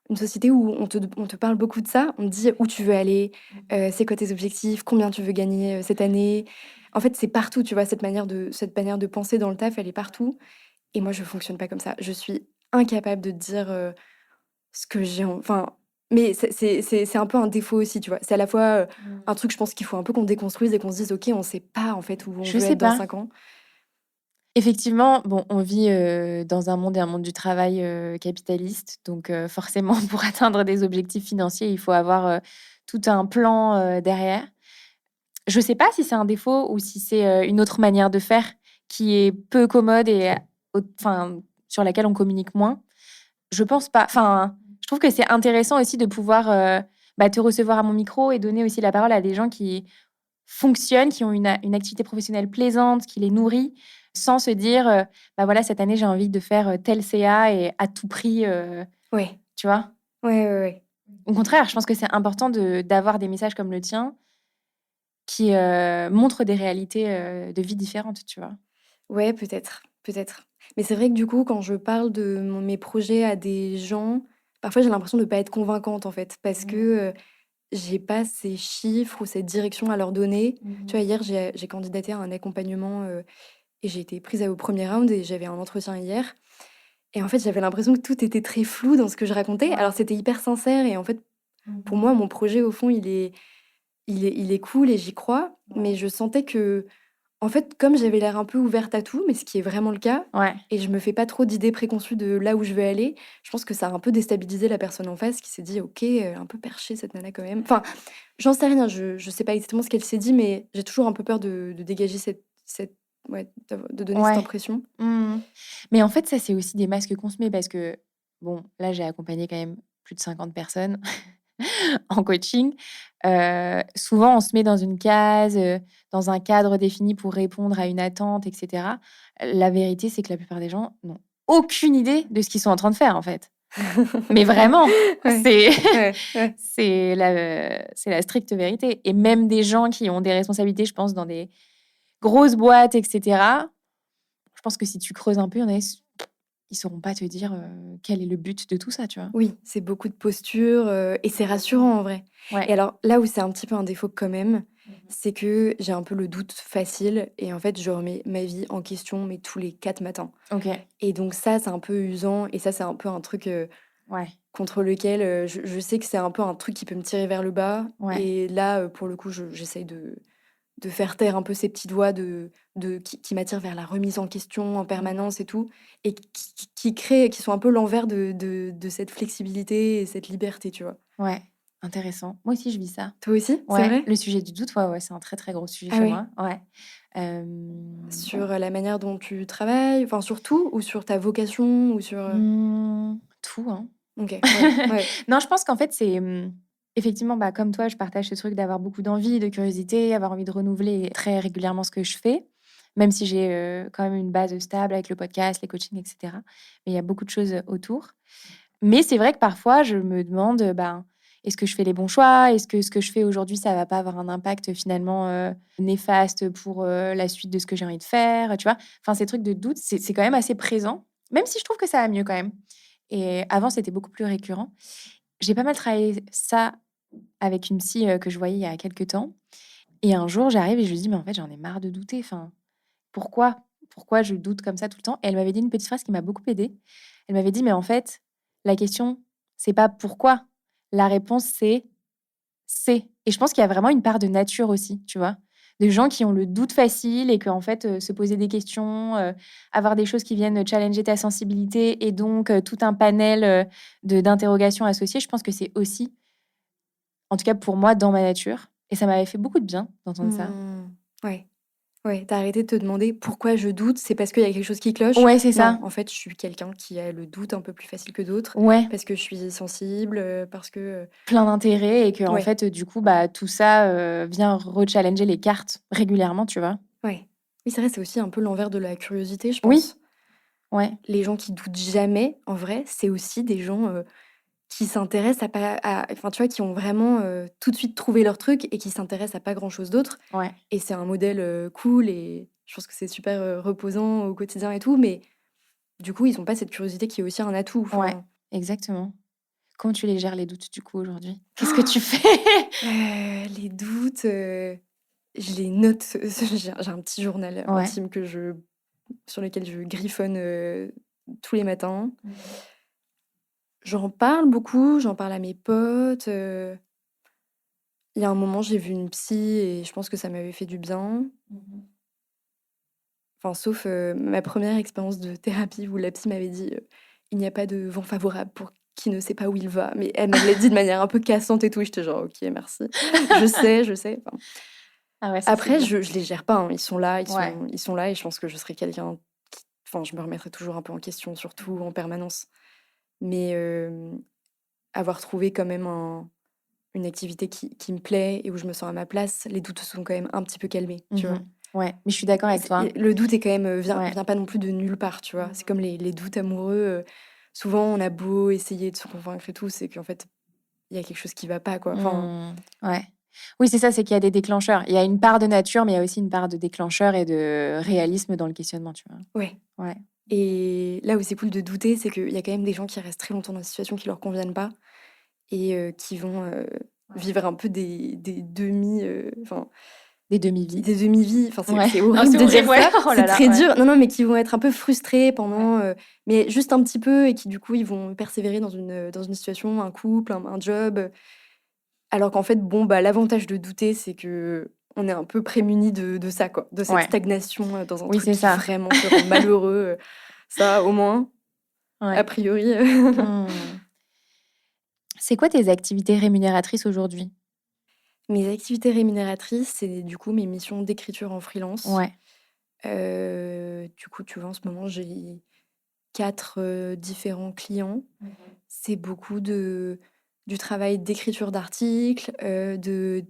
une société où on te parle beaucoup de ça. On te dit où tu veux aller, c'est quoi tes objectifs, combien tu veux gagner, cette année. En fait, c'est partout, tu vois? Cette manière de penser dans le taf, elle est partout, et moi, je fonctionne pas comme ça. Je suis incapable de te dire, ce que j'ai en enfin, mais c'est un peu un défaut aussi, tu vois? C'est à la fois, Mmh. un truc, je pense qu'il faut un peu qu'on déconstruise et qu'on se dise: «OK, on sait pas, en fait, où on Je veut sais être dans pas. 5 ans». Effectivement, bon, on vit, dans un monde et un monde du travail, capitaliste, donc forcément pour atteindre des objectifs financiers, il faut avoir, tout un plan, derrière. Je sais pas si c'est un défaut ou si c'est, une autre manière de faire qui est peu commode et enfin, sur laquelle on communique moins. Je pense pas. Enfin, je trouve que c'est intéressant aussi de pouvoir te recevoir à mon micro et donner aussi la parole à des gens qui fonctionnent, qui ont une activité professionnelle plaisante, qui les nourrit, sans se dire bah voilà, cette année, j'ai envie de faire tel CA et à tout prix, Ouais, tu vois. ouais. Au contraire, je pense que c'est important d'avoir des messages comme le tien qui montrent des réalités de vie différentes, tu vois. Ouais, peut-être, peut-être. Mais c'est vrai que du coup, quand je parle de mes projets à des gens, parfois j'ai l'impression de ne pas être convaincante en fait, parce que j'ai pas ces chiffres ou cette direction à leur donner. Tu vois, hier, j'ai candidaté à un accompagnement et j'ai été prise au premier round et j'avais un entretien hier. Et en fait, j'avais l'impression que tout était très flou dans ce que je racontais. Alors, c'était hyper sincère et en fait, pour moi, mon projet, au fond, il est cool et j'y crois. Mais je sentais que, en fait, comme j'avais l'air un peu ouverte à tout, mais ce qui est vraiment le cas, Ouais. et je me fais pas trop d'idées préconçues de là où je veux aller, je pense que ça a un peu déstabilisé la personne en face qui s'est dit, ok, un peu perché cette nana quand même. Enfin, j'en sais rien, je sais pas exactement ce qu'elle s'est dit, mais j'ai toujours un peu peur de dégager ouais, de donner cette Ouais. impression. Mais en fait, ça, c'est aussi des masques qu'on se met parce que, bon, là, j'ai accompagné quand même plus de 50 personnes en coaching. Souvent, on se met dans une case, dans un cadre défini pour répondre à une attente, etc. La vérité, c'est que la plupart des gens n'ont aucune idée de ce qu'ils sont en train de faire, en fait. Mais vraiment, Ouais, c'est ouais. c'est la stricte vérité. Et même des gens qui ont des responsabilités, je pense, dans des grosses boîtes, etc. Je pense que si tu creuses un peu, il y en a, ils sauront pas te dire quel est le but de tout ça, tu vois. Oui, c'est beaucoup de posture, et c'est rassurant en vrai. Ouais. Et alors là où c'est un petit peu un défaut quand même, c'est que j'ai un peu le doute facile et en fait, je remets ma vie en question, mais tous les 4 matins. Ok. Et donc ça, c'est un peu usant et ça, c'est un peu un truc, Ouais. contre lequel, je sais que c'est un peu un truc qui peut me tirer vers le bas Ouais. et là, pour le coup, j'essaye de faire taire un peu ces petites voix qui m'attirent vers la remise en question en permanence et tout, et qui sont un peu l'envers de cette flexibilité et cette liberté, tu vois? Ouais. Intéressant. Moi aussi, je vis ça. Toi aussi, c'est Ouais. vrai? Le sujet du doute, ouais, c'est un très très gros sujet Ah chez ouais? moi. Ouais. Sur, la manière dont tu travailles, enfin sur tout ou sur ta vocation ou sur, Tout, hein. OK, ouais, ouais. Non, je pense qu'en fait, c'est effectivement, comme toi, je partage ce truc d'avoir beaucoup d'envie, de curiosité, avoir envie de renouveler très régulièrement ce que je fais, même si j'ai quand même une base stable avec le podcast, les coachings, etc. Mais il y a beaucoup de choses autour. Mais c'est vrai que parfois, je me demande, est-ce que je fais les bons choix? Est-ce que ce que je fais aujourd'hui, ça va pas avoir un impact finalement néfaste pour la suite de ce que j'ai envie de faire, tu vois? Enfin, ces trucs de doute, c'est quand même assez présent, même si je trouve que ça va mieux quand même. Et avant, c'était beaucoup plus récurrent. J'ai pas mal travaillé ça avec une psy que je voyais il y a quelques temps. Et un jour, j'arrive et je lui dis, mais en fait, j'en ai marre de douter. Enfin, pourquoi je doute comme ça tout le temps? Et elle m'avait dit une petite phrase qui m'a beaucoup aidée. Elle m'avait dit: «Mais en fait, la question, c'est pas pourquoi, la réponse c'est». Et je pense qu'il y a vraiment une part de nature aussi, tu vois? De gens qui ont le doute facile et qu'en fait, se poser des questions, avoir des choses qui viennent challenger ta sensibilité et donc tout un panel, d'interrogations associées, je pense que c'est aussi, en tout cas pour moi, dans ma nature et ça m'avait fait beaucoup de bien d'entendre ça. Mmh. Ouais. Ouais, tu arrêté de te demander: «Pourquoi je doute? C'est parce qu'il y a quelque chose qui cloche?» Ouais, c'est Non, ça. en fait, je suis quelqu'un qui a le doute un peu plus facile que d'autres, Ouais. parce que je suis sensible, parce que, Plein d'intérêts et que en ouais, fait, du coup, tout ça, vient rechallenger les cartes régulièrement, tu vois? ouais. Oui, c'est vrai, c'est aussi un peu l'envers de la curiosité, je Oui, pense. ouais, Les gens qui doutent jamais, en vrai, c'est aussi des gens, qui s'intéressent enfin, tu vois, qui ont vraiment, tout de suite trouvé leur truc et qui s'intéressent à pas grand chose d'autre ouais, et c'est un modèle, cool et je pense que c'est super, reposant au quotidien et tout, mais du coup, ils ont pas cette curiosité qui est aussi un atout, ouais, enfin. exactement. Comment tu les gères les doutes, du coup, aujourd'hui? Qu'est-ce que tu fais? Les doutes, je les note, j'ai un petit journal Ouais. intime sur lequel je griffonne, tous les matins. J'en parle beaucoup, j'en parle à mes potes, il y a un moment, j'ai vu une psy et je pense que ça m'avait fait du bien. Enfin, sauf, ma première expérience de thérapie où la psy m'avait dit, «Il n'y a pas de vent favorable pour qui ne sait pas où il va». Mais elle me l'a dit de manière un peu cassante et tout, j'étais genre: «OK, merci». Je sais, enfin. Ah ouais, ça, c'est Après, bien. je les gère pas, hein, ils sont là, Ouais. ils sont là et je pense que je serai quelqu'un qui enfin, je me remettrai toujours un peu en question, surtout en permanence. mais avoir trouvé quand même une activité qui me plaît et où je me sens à ma place, les doutes se sont quand même un petit peu calmés, tu vois? Ouais, mais je suis d'accord avec toi. Le doute est quand même, Ouais. vient pas non plus de nulle part, tu vois? C'est comme les doutes amoureux, souvent on a beau essayer de se convaincre et tout, c'est qu'en fait, il y a quelque chose qui va pas, quoi. Enfin, Ouais. Oui, c'est ça, c'est qu'il y a des déclencheurs. Il y a une part de nature, mais il y a aussi une part de déclencheur et de réalisme dans le questionnement, tu vois. ouais. Ouais. Et là où c'est cool de douter, c'est qu'il y a quand même des gens qui restent très longtemps dans des situations qui leur conviennent pas et qui vont, vivre un peu des demi, enfin, Des demi-vies. des demi-vies. Enfin, Ouais. c'est Non, horrible c'est de dire horrible, ouais. ça, Oh c'est là là, très ouais. dur. Non, non, mais qui vont être un peu frustrés pendant, Ouais. mais juste un petit peu et qui, du coup, ils vont persévérer dans une situation, un couple, un job, alors qu'en fait, bon, bah, l'avantage de douter, c'est qu'on est un peu prémunis de ça, quoi, de cette Ouais. stagnation, dans un Oui, truc c'est qui ça. vraiment te rend malheureux, ça, au moins, a Ouais. priori. Hmm. C'est quoi tes activités rémunératrices aujourd'hui? Mes activités rémunératrices, c'est du coup mes missions d'écriture en freelance. Ouais. Du coup, tu vois, en ce moment, j'ai 4 différents clients. C'est beaucoup du travail d'écriture d'articles, de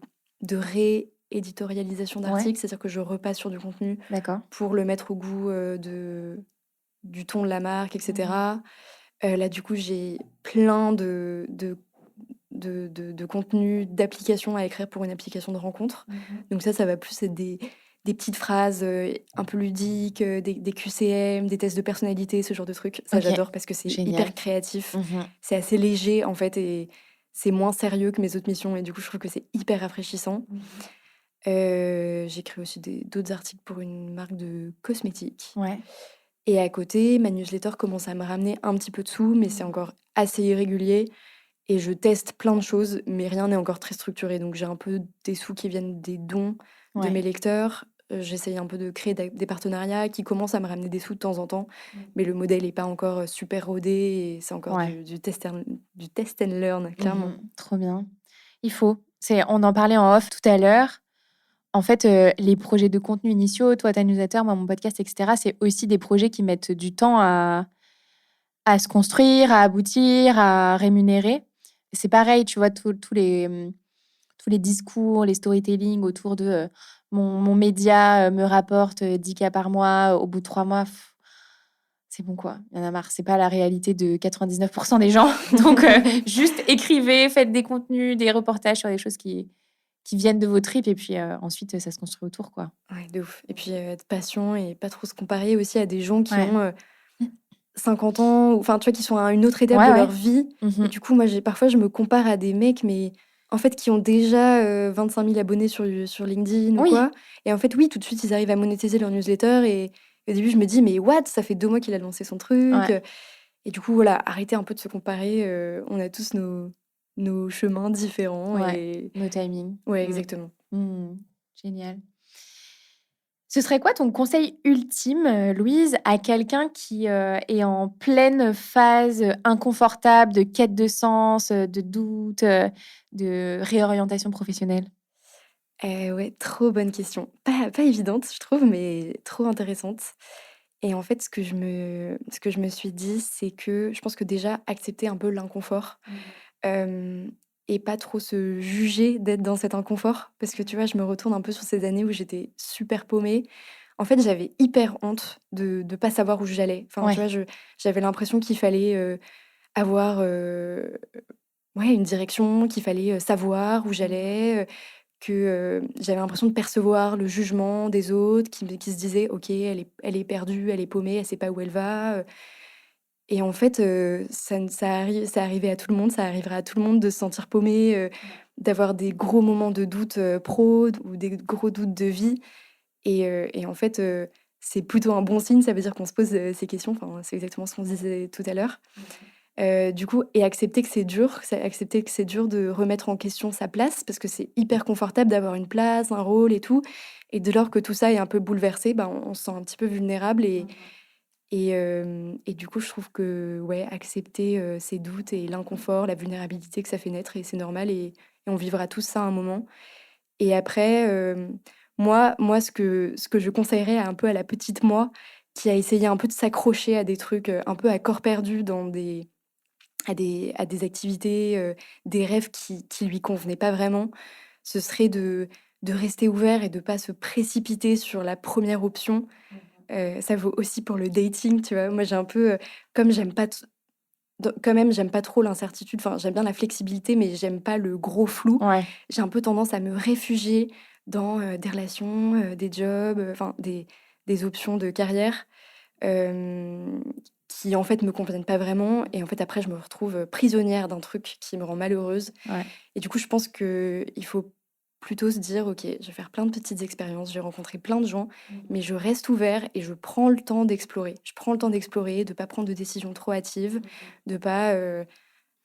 rééditorialisation Ouais. d'articles, c'est-à-dire que je repasse sur du contenu D'accord. pour le mettre au goût, du ton de la marque, et cetera. Là, du coup, j'ai plein de contenus, d'applications à écrire pour une application de rencontre. Donc ça va plus être des petites phrases, un peu ludiques, des QCM, des tests de personnalité, ce genre de trucs. Ça, Ok. j'adore parce que c'est Génial. hyper créatif. Mhm. C'est assez léger, en fait, et c'est moins sérieux que mes autres missions et du coup, je trouve que c'est hyper rafraîchissant. J'écris aussi d'autres articles pour une marque de cosmétiques Ouais. et à côté, ma newsletter commence à me ramener un petit peu de sous, mais c'est encore assez irrégulier et je teste plein de choses, mais rien n'est encore très structuré. Donc j'ai un peu des sous qui viennent des dons de Ouais. mes lecteurs. J'essaye un peu de créer des partenariats qui commencent à me ramener des sous de temps en temps, mais le modèle n'est pas encore super rodé et c'est encore Ouais. du test and learn, clairement. Trop bien. Il faut. On en parlait en off tout à l'heure. En fait, les projets de contenu initiaux, toi, ta newsletter, moi, mon podcast, etc., c'est aussi des projets qui mettent du temps à se construire, à aboutir, à rémunérer. C'est pareil, tu vois, tous les discours, les storytelling autour de mon média me rapporte 10 cas par mois au bout de 3 mois. C'est bon, quoi. Il y en a marre. C'est pas la réalité de 99% des gens. Donc, juste écrivez, faites des contenus, des reportages sur des choses qui viennent de vos tripes. Et puis ensuite, ça se construit autour, quoi. Ouais, de ouf. Et puis être patient et pas trop se comparer aussi à des gens qui Ouais. ont 50 ans, enfin, tu vois, qui sont à une autre étape Ouais, de ouais. leur vie. Et Mhm. du coup, moi, parfois, je me compare à des mecs, mais en fait, qui ont déjà 25 000 abonnés sur LinkedIn ou Oui. quoi. Et en fait, oui, tout de suite, ils arrivent à monétiser leur newsletter. Et au début, je me dis, mais what? Ça fait 2 mois qu'il a lancé son truc. Ouais. Et du coup, voilà, arrêter un peu de se comparer. On a tous nos chemins différents. Ouais. Et No timing. ouais, Mm. exactement. Mm. Génial. Ce serait quoi ton conseil ultime, Louise, à quelqu'un qui est en pleine phase inconfortable de quête de sens, de doute, de réorientation professionnelle? Ouais, trop bonne question. Pas évidente, je trouve, mais trop intéressante. Et en fait, ce que je me suis dit, c'est que je pense que déjà accepter un peu l'inconfort, hem et pas trop se juger d'être dans cet inconfort. Parce que tu vois, je me retourne un peu sur ces années où j'étais super paumée. En fait, j'avais hyper honte de pas savoir où j'allais. Enfin, tu Ouais. vois, j'avais l'impression qu'il fallait, avoir, ouais, une direction, qu'il fallait, savoir où j'allais, que, j'avais l'impression de percevoir le jugement des autres qui se disaient: «OK, elle est perdue, elle est paumée, elle sait pas où elle va», et en fait, ça arrivait à tout le monde, ça arriverait à tout le monde de se sentir paumé, d'avoir des gros moments de doute, pro ou des gros doutes de vie et en fait, c'est plutôt un bon signe. Ça veut dire qu'on se pose, ces questions. Enfin, c'est exactement ce qu'on se disait tout à l'heure. Du coup et accepter que c'est dur, accepter que c'est dur de remettre en question sa place parce que c'est hyper confortable d'avoir une place, un rôle et tout et dès lors que tout ça est un peu bouleversé, bah, on se sent un petit peu vulnérable et du coup, je trouve que, ouais, accepter, ses doutes et l'inconfort, la vulnérabilité que ça fait naître et c'est normal et on vivra tous ça à un moment et après, moi, ce que je conseillerais un peu à la petite moi qui a essayé un peu de s'accrocher à des trucs, un peu à corps perdu dans des à des activités, des rêves qui lui convenaient pas vraiment, ce serait de rester ouvert et de pas se précipiter sur la première option. Ça vaut aussi pour le dating, tu vois? Moi, j'ai un peu, comme j'aime pas t dans quand même, j'aime pas trop l'incertitude, enfin, j'aime bien la flexibilité, mais j'aime pas le gros flou. Ouais. J'ai un peu tendance à me réfugier dans, des relations, des jobs, enfin des options de carrière, hem, qui en fait me conviennent pas vraiment et en fait après je me retrouve, prisonnière d'un truc qui me rend malheureuse Ouais. et du coup je pense qu'il faut plutôt se dire: «OK, je vais faire plein de petites expériences, je vais rencontrer plein de gens, mais je reste ouvert et je prends le temps d'explorer». Je prends le temps d'explorer, de pas prendre de décisions trop hâtives, de pas,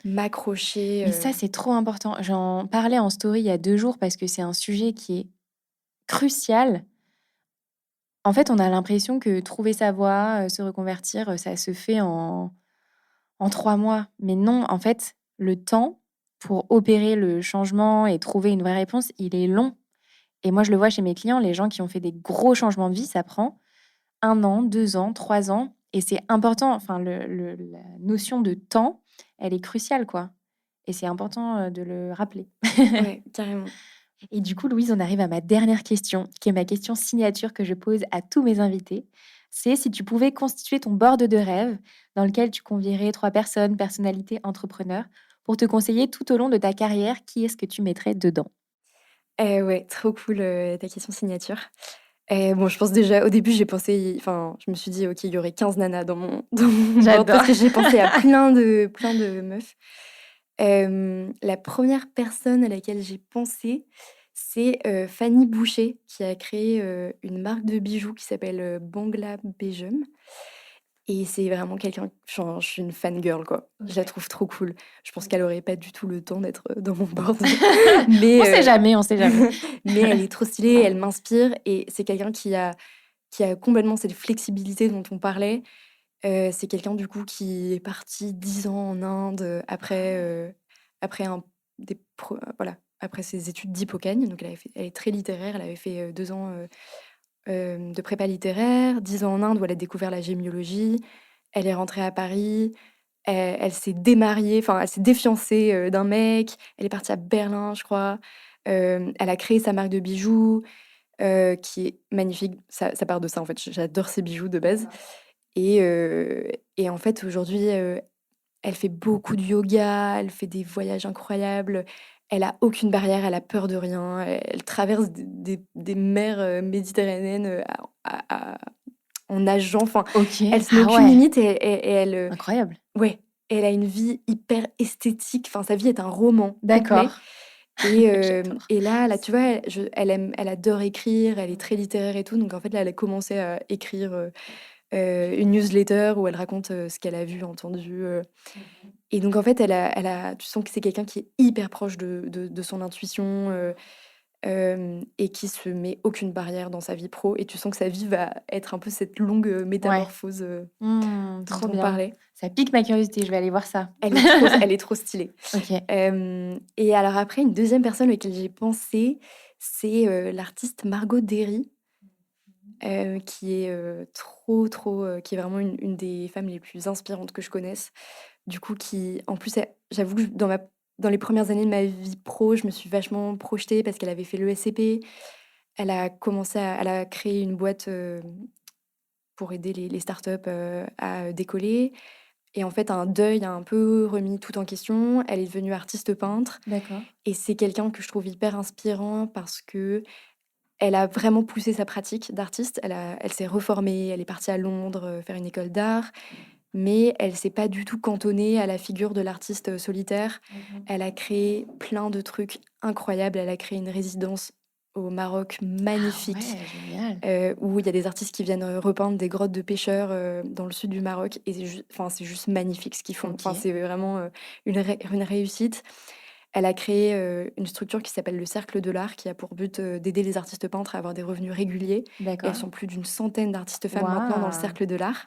m'accrocher, Mais ça, c'est trop important. J'en parlais en story il y a 2 jours parce que c'est un sujet qui est crucial. En fait, on a l'impression que trouver sa voie, se reconvertir, ça se fait en 3 mois. Mais non, en fait, le temps pour opérer le changement et trouver une vraie réponse, il est long. Et moi, je le vois chez mes clients, les gens qui ont fait des gros changements de vie, ça prend 1 an, 2 ans, 3 ans et c'est important. Enfin, le la notion de temps, elle est cruciale, quoi et c'est important, de le rappeler. ouais, carrément. Et du coup, Louise, on arrive à ma dernière question, qui est ma question signature que je pose à tous mes invités. C'est si tu pouvais constituer ton board de rêve dans lequel tu convierais 3 personnes, personnalités, entrepreneurs, pour te conseiller tout au long de ta carrière, qui est-ce que tu mettrais dedans? Ouais, trop cool, ta question signature. Bon, je pense déjà au début, j'ai pensé enfin, je me suis dit: «OK, il y aurait 15 nanas dans mon dans mon board» parce J'adore. que j'ai pensé à plein de meufs. La première personne à laquelle j'ai pensé, c'est, Fanny Boucher qui a créé, une marque de bijoux qui s'appelle, Bangla Begum et c'est vraiment quelqu'un genre, je suis une fangirl, quoi. Je la OK. trouve trop cool. Je pense qu'elle aurait pas du tout le temps d'être, dans mon board, On mais sait jamais, on sait jamais. mais elle est trop stylée, elle m'inspire et c'est quelqu'un qui a complètement cette flexibilité dont on parlait. C'est quelqu'un du coup qui est parti 10 ans en Inde, après un des pre voilà, après ses études d'Hippocagne, donc elle est très littéraire, elle avait fait, 2 ans, de prépa littéraire, 10 ans en Inde où elle a découvert la gémiologie. Elle est rentrée à Paris, elle s'est démariée, enfin elle s'est défiancée, d'un mec, elle est partie à Berlin, je crois. Elle a créé sa marque de bijoux, qui est magnifique. Ça part de ça en fait, j'adore ses bijoux de base. Et et en fait, aujourd'hui, elle fait beaucoup de yoga, elle fait des voyages incroyables. Elle a aucune barrière, elle a peur de rien. Elle traverse des mers, méditerranéennes, à en nageant. Enfin, OK. elle se met Ah aucune ouais, limite et elle, incroyable. ouais, elle a une vie hyper esthétique. Enfin, sa vie est un roman complet D'accord. J'adore. et là, tu vois, elle adore écrire, elle est très littéraire et tout. Donc en fait, là, elle a commencé à écrire, une newsletter où elle raconte, ce qu'elle a vu, entendu, et donc en fait, elle a tu sens que c'est quelqu'un qui est hyper proche de son intuition, et qui se met aucune barrière dans sa vie pro et tu sens que sa vie va être un peu cette longue, Ouais. métamorphose, Mmh, dont trop on bien. parlait. Ça pique ma curiosité, je vais aller voir ça. Elle est trop stylée. OK. Et alors après, une deuxième personne à laquelle j'ai pensé, c'est, l'artiste Margot Derry. Qui est, qui est vraiment une des femmes les plus inspirantes que je connaisse. Du coup, qui en plus, elle j'avoue que dans les premières années de ma vie pro, je me suis vachement projetée parce qu'elle avait fait l'ESCP. Elle a créé une boîte, pour aider les startups, à décoller et en fait, un deuil a un peu remis tout en question. Elle est devenue artiste peintre D'accord. et c'est quelqu'un que je trouve hyper inspirant parce que elle a vraiment poussé sa pratique d'artiste. Elle s'est reformée, elle est partie à Londres, faire une école d'art, mais elle s'est pas du tout cantonnée à la figure de l'artiste, solitaire. Mmh. Elle a créé plein de trucs incroyables. Elle a créé une résidence au Maroc Ah magnifique, ouais, génial. où il y a des artistes qui viennent, repeindre des grottes de pêcheurs, dans le sud du Maroc et c'est juste magnifique ce qu'ils font. Enfin, OK. c'est vraiment, une réussite. Elle a créé, une structure qui s'appelle le Cercle de l'Art, qui a pour but, d'aider les artistes peintres à avoir des revenus réguliers et elles D'accord. sont plus d'une centaine d'artistes femmes maintenant dans le Waouh! Cercle de l'Art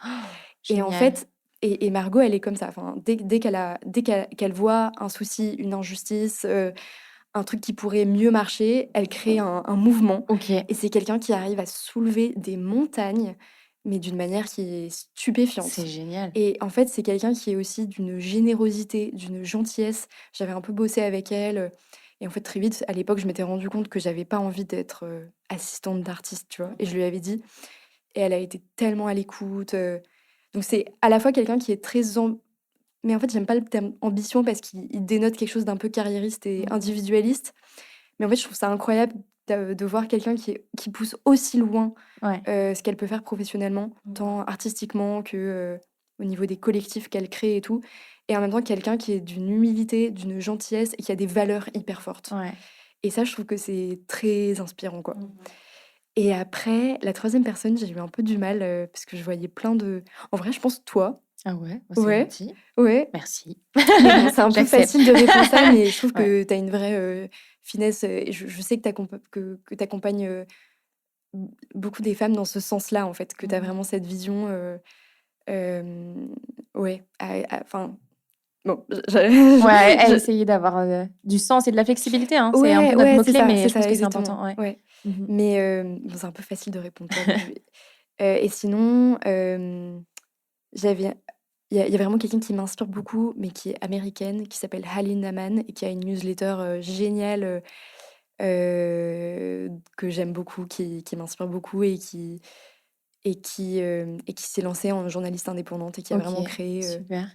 et en Génial. fait Margot, elle est comme ça. Enfin, dès qu'elle voit un souci, une injustice, un truc qui pourrait mieux marcher, elle crée un mouvement OK. et c'est quelqu'un qui arrive à soulever des montagnes, mais d'une manière qui est stupéfiante. C'est génial. Et en fait, c'est quelqu'un qui est aussi d'une générosité, d'une gentillesse. J'avais un peu bossé avec elle. Et en fait, très vite, à l'époque, je m'étais rendu compte que j'avais pas envie d'être assistante d'artiste, tu vois. Et je lui avais dit. Et elle a été tellement à l'écoute. Donc, c'est à la fois quelqu'un qui est mais en fait, j'aime pas le terme ambition parce qu'il dénote quelque chose d'un peu carriériste et individualiste. Mais en fait, je trouve ça incroyable de voir quelqu'un qui pousse aussi loin Ouais. ce qu'elle peut faire professionnellement, tant artistiquement que au niveau des collectifs qu'elle crée et tout. Et en même temps, quelqu'un qui est d'une humilité, d'une gentillesse et qui a des valeurs hyper fortes. Ouais. Et ça, je trouve que c'est très inspirant, quoi. Et après, la troisième personne, j'ai eu un peu du mal parce que je voyais plein de... En vrai, je pense toi. Ah ouais, c'est Ouais, gentil. ouais. Merci. Mais bon, c'est un peu J'accepte. facile de répondre ça, mais je trouve Ouais. que tu as une vraie finesse. Et je sais que tu accompagnes beaucoup des femmes dans ce sens-là, en fait, que tu as vraiment cette vision. Ouais, enfin, bon, Ouais, à je- essayer d'avoir du sens et de la flexibilité, hein. C'est un peu ouais, notre ouais, mot-clé, mais c'est je pense ça, que c'est exactement. important. Ouais. Ouais. Mhm. Mais bon, c'est un peu facile de répondre toi. Et sinon, j'avais, il y a vraiment quelqu'un qui m'inspire beaucoup, mais qui est américaine, qui s'appelle Halin Naman et qui a une newsletter géniale que j'aime beaucoup, qui m'inspire beaucoup et qui s'est lancée en journaliste indépendante et qui a Ok, vraiment créé. super.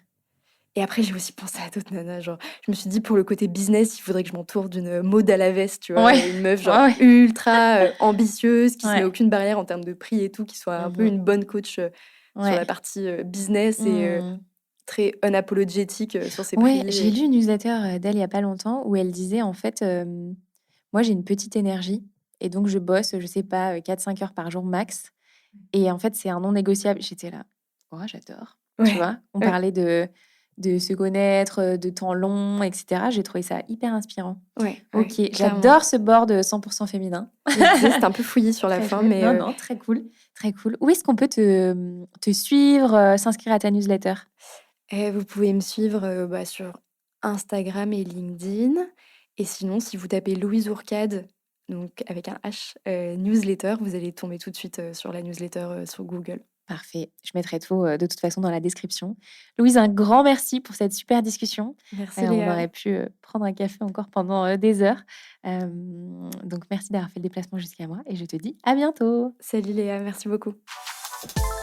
Et après, j'ai aussi pensé à d'autres nanas. Genre, je me suis dit, pour le côté business, il faudrait que je m'entoure d'une Maud à la veste, tu vois, Ouais, une meuf genre ouais, ultra ambitieuse, qui se met ouais. aucune barrière en termes de prix et tout, qui soit un peu Mhm. une bonne coach sur la Ouais. partie business et Hmm. très unapologétique sur ses Ouais, prix. j'ai lu une newsletter d'elle il y a pas longtemps où elle disait en fait, moi j'ai une petite énergie et donc je bosse, je sais pas, 4-5 heures par jour max. Et en fait, c'est un non négociable. J'étais là, oh, j'adore. Tu Ouais, vois, on ouais, parlait de se connaître, de temps long, etc. J'ai trouvé ça hyper inspirant. ouais, ouais, Ok, clairement. j'adore ce board 100% féminin. Je me disais, c'était un peu fouillis sur la Très fin, chouette. mais Non, non, très cool. Très cool. Où est-ce qu'on peut te suivre, s'inscrire à ta newsletter? vous pouvez me suivre bah, sur Instagram et LinkedIn. Et sinon, si vous tapez Louise Ourcade, donc avec un H, newsletter, vous allez tomber tout de suite sur la newsletter sur Google. Parfait. Je mettrai tout de toute façon dans la description. Louise, un grand merci pour cette super discussion. Merci On Léa. aurait pu prendre un café encore pendant des heures. Donc, merci d'avoir fait le déplacement jusqu'à moi et je te dis à bientôt. Salut Léa, merci beaucoup.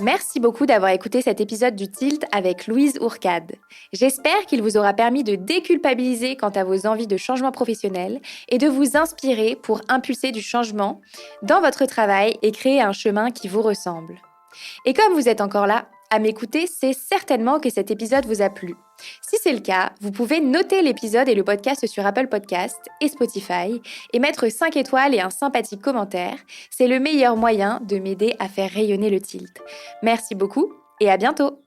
Merci beaucoup d'avoir écouté cet épisode du Tilt avec Louise Ourcade. J'espère qu'il vous aura permis de déculpabiliser quant à vos envies de changement professionnel et de vous inspirer pour impulser du changement dans votre travail et créer un chemin qui vous ressemble. Et comme vous êtes encore là à m'écouter, c'est certainement que cet épisode vous a plu. Si c'est le cas, vous pouvez noter l'épisode et le podcast sur Apple Podcasts et Spotify et mettre 5 étoiles et un sympathique commentaire. C'est le meilleur moyen de m'aider à faire rayonner le tilt. Merci beaucoup et à bientôt!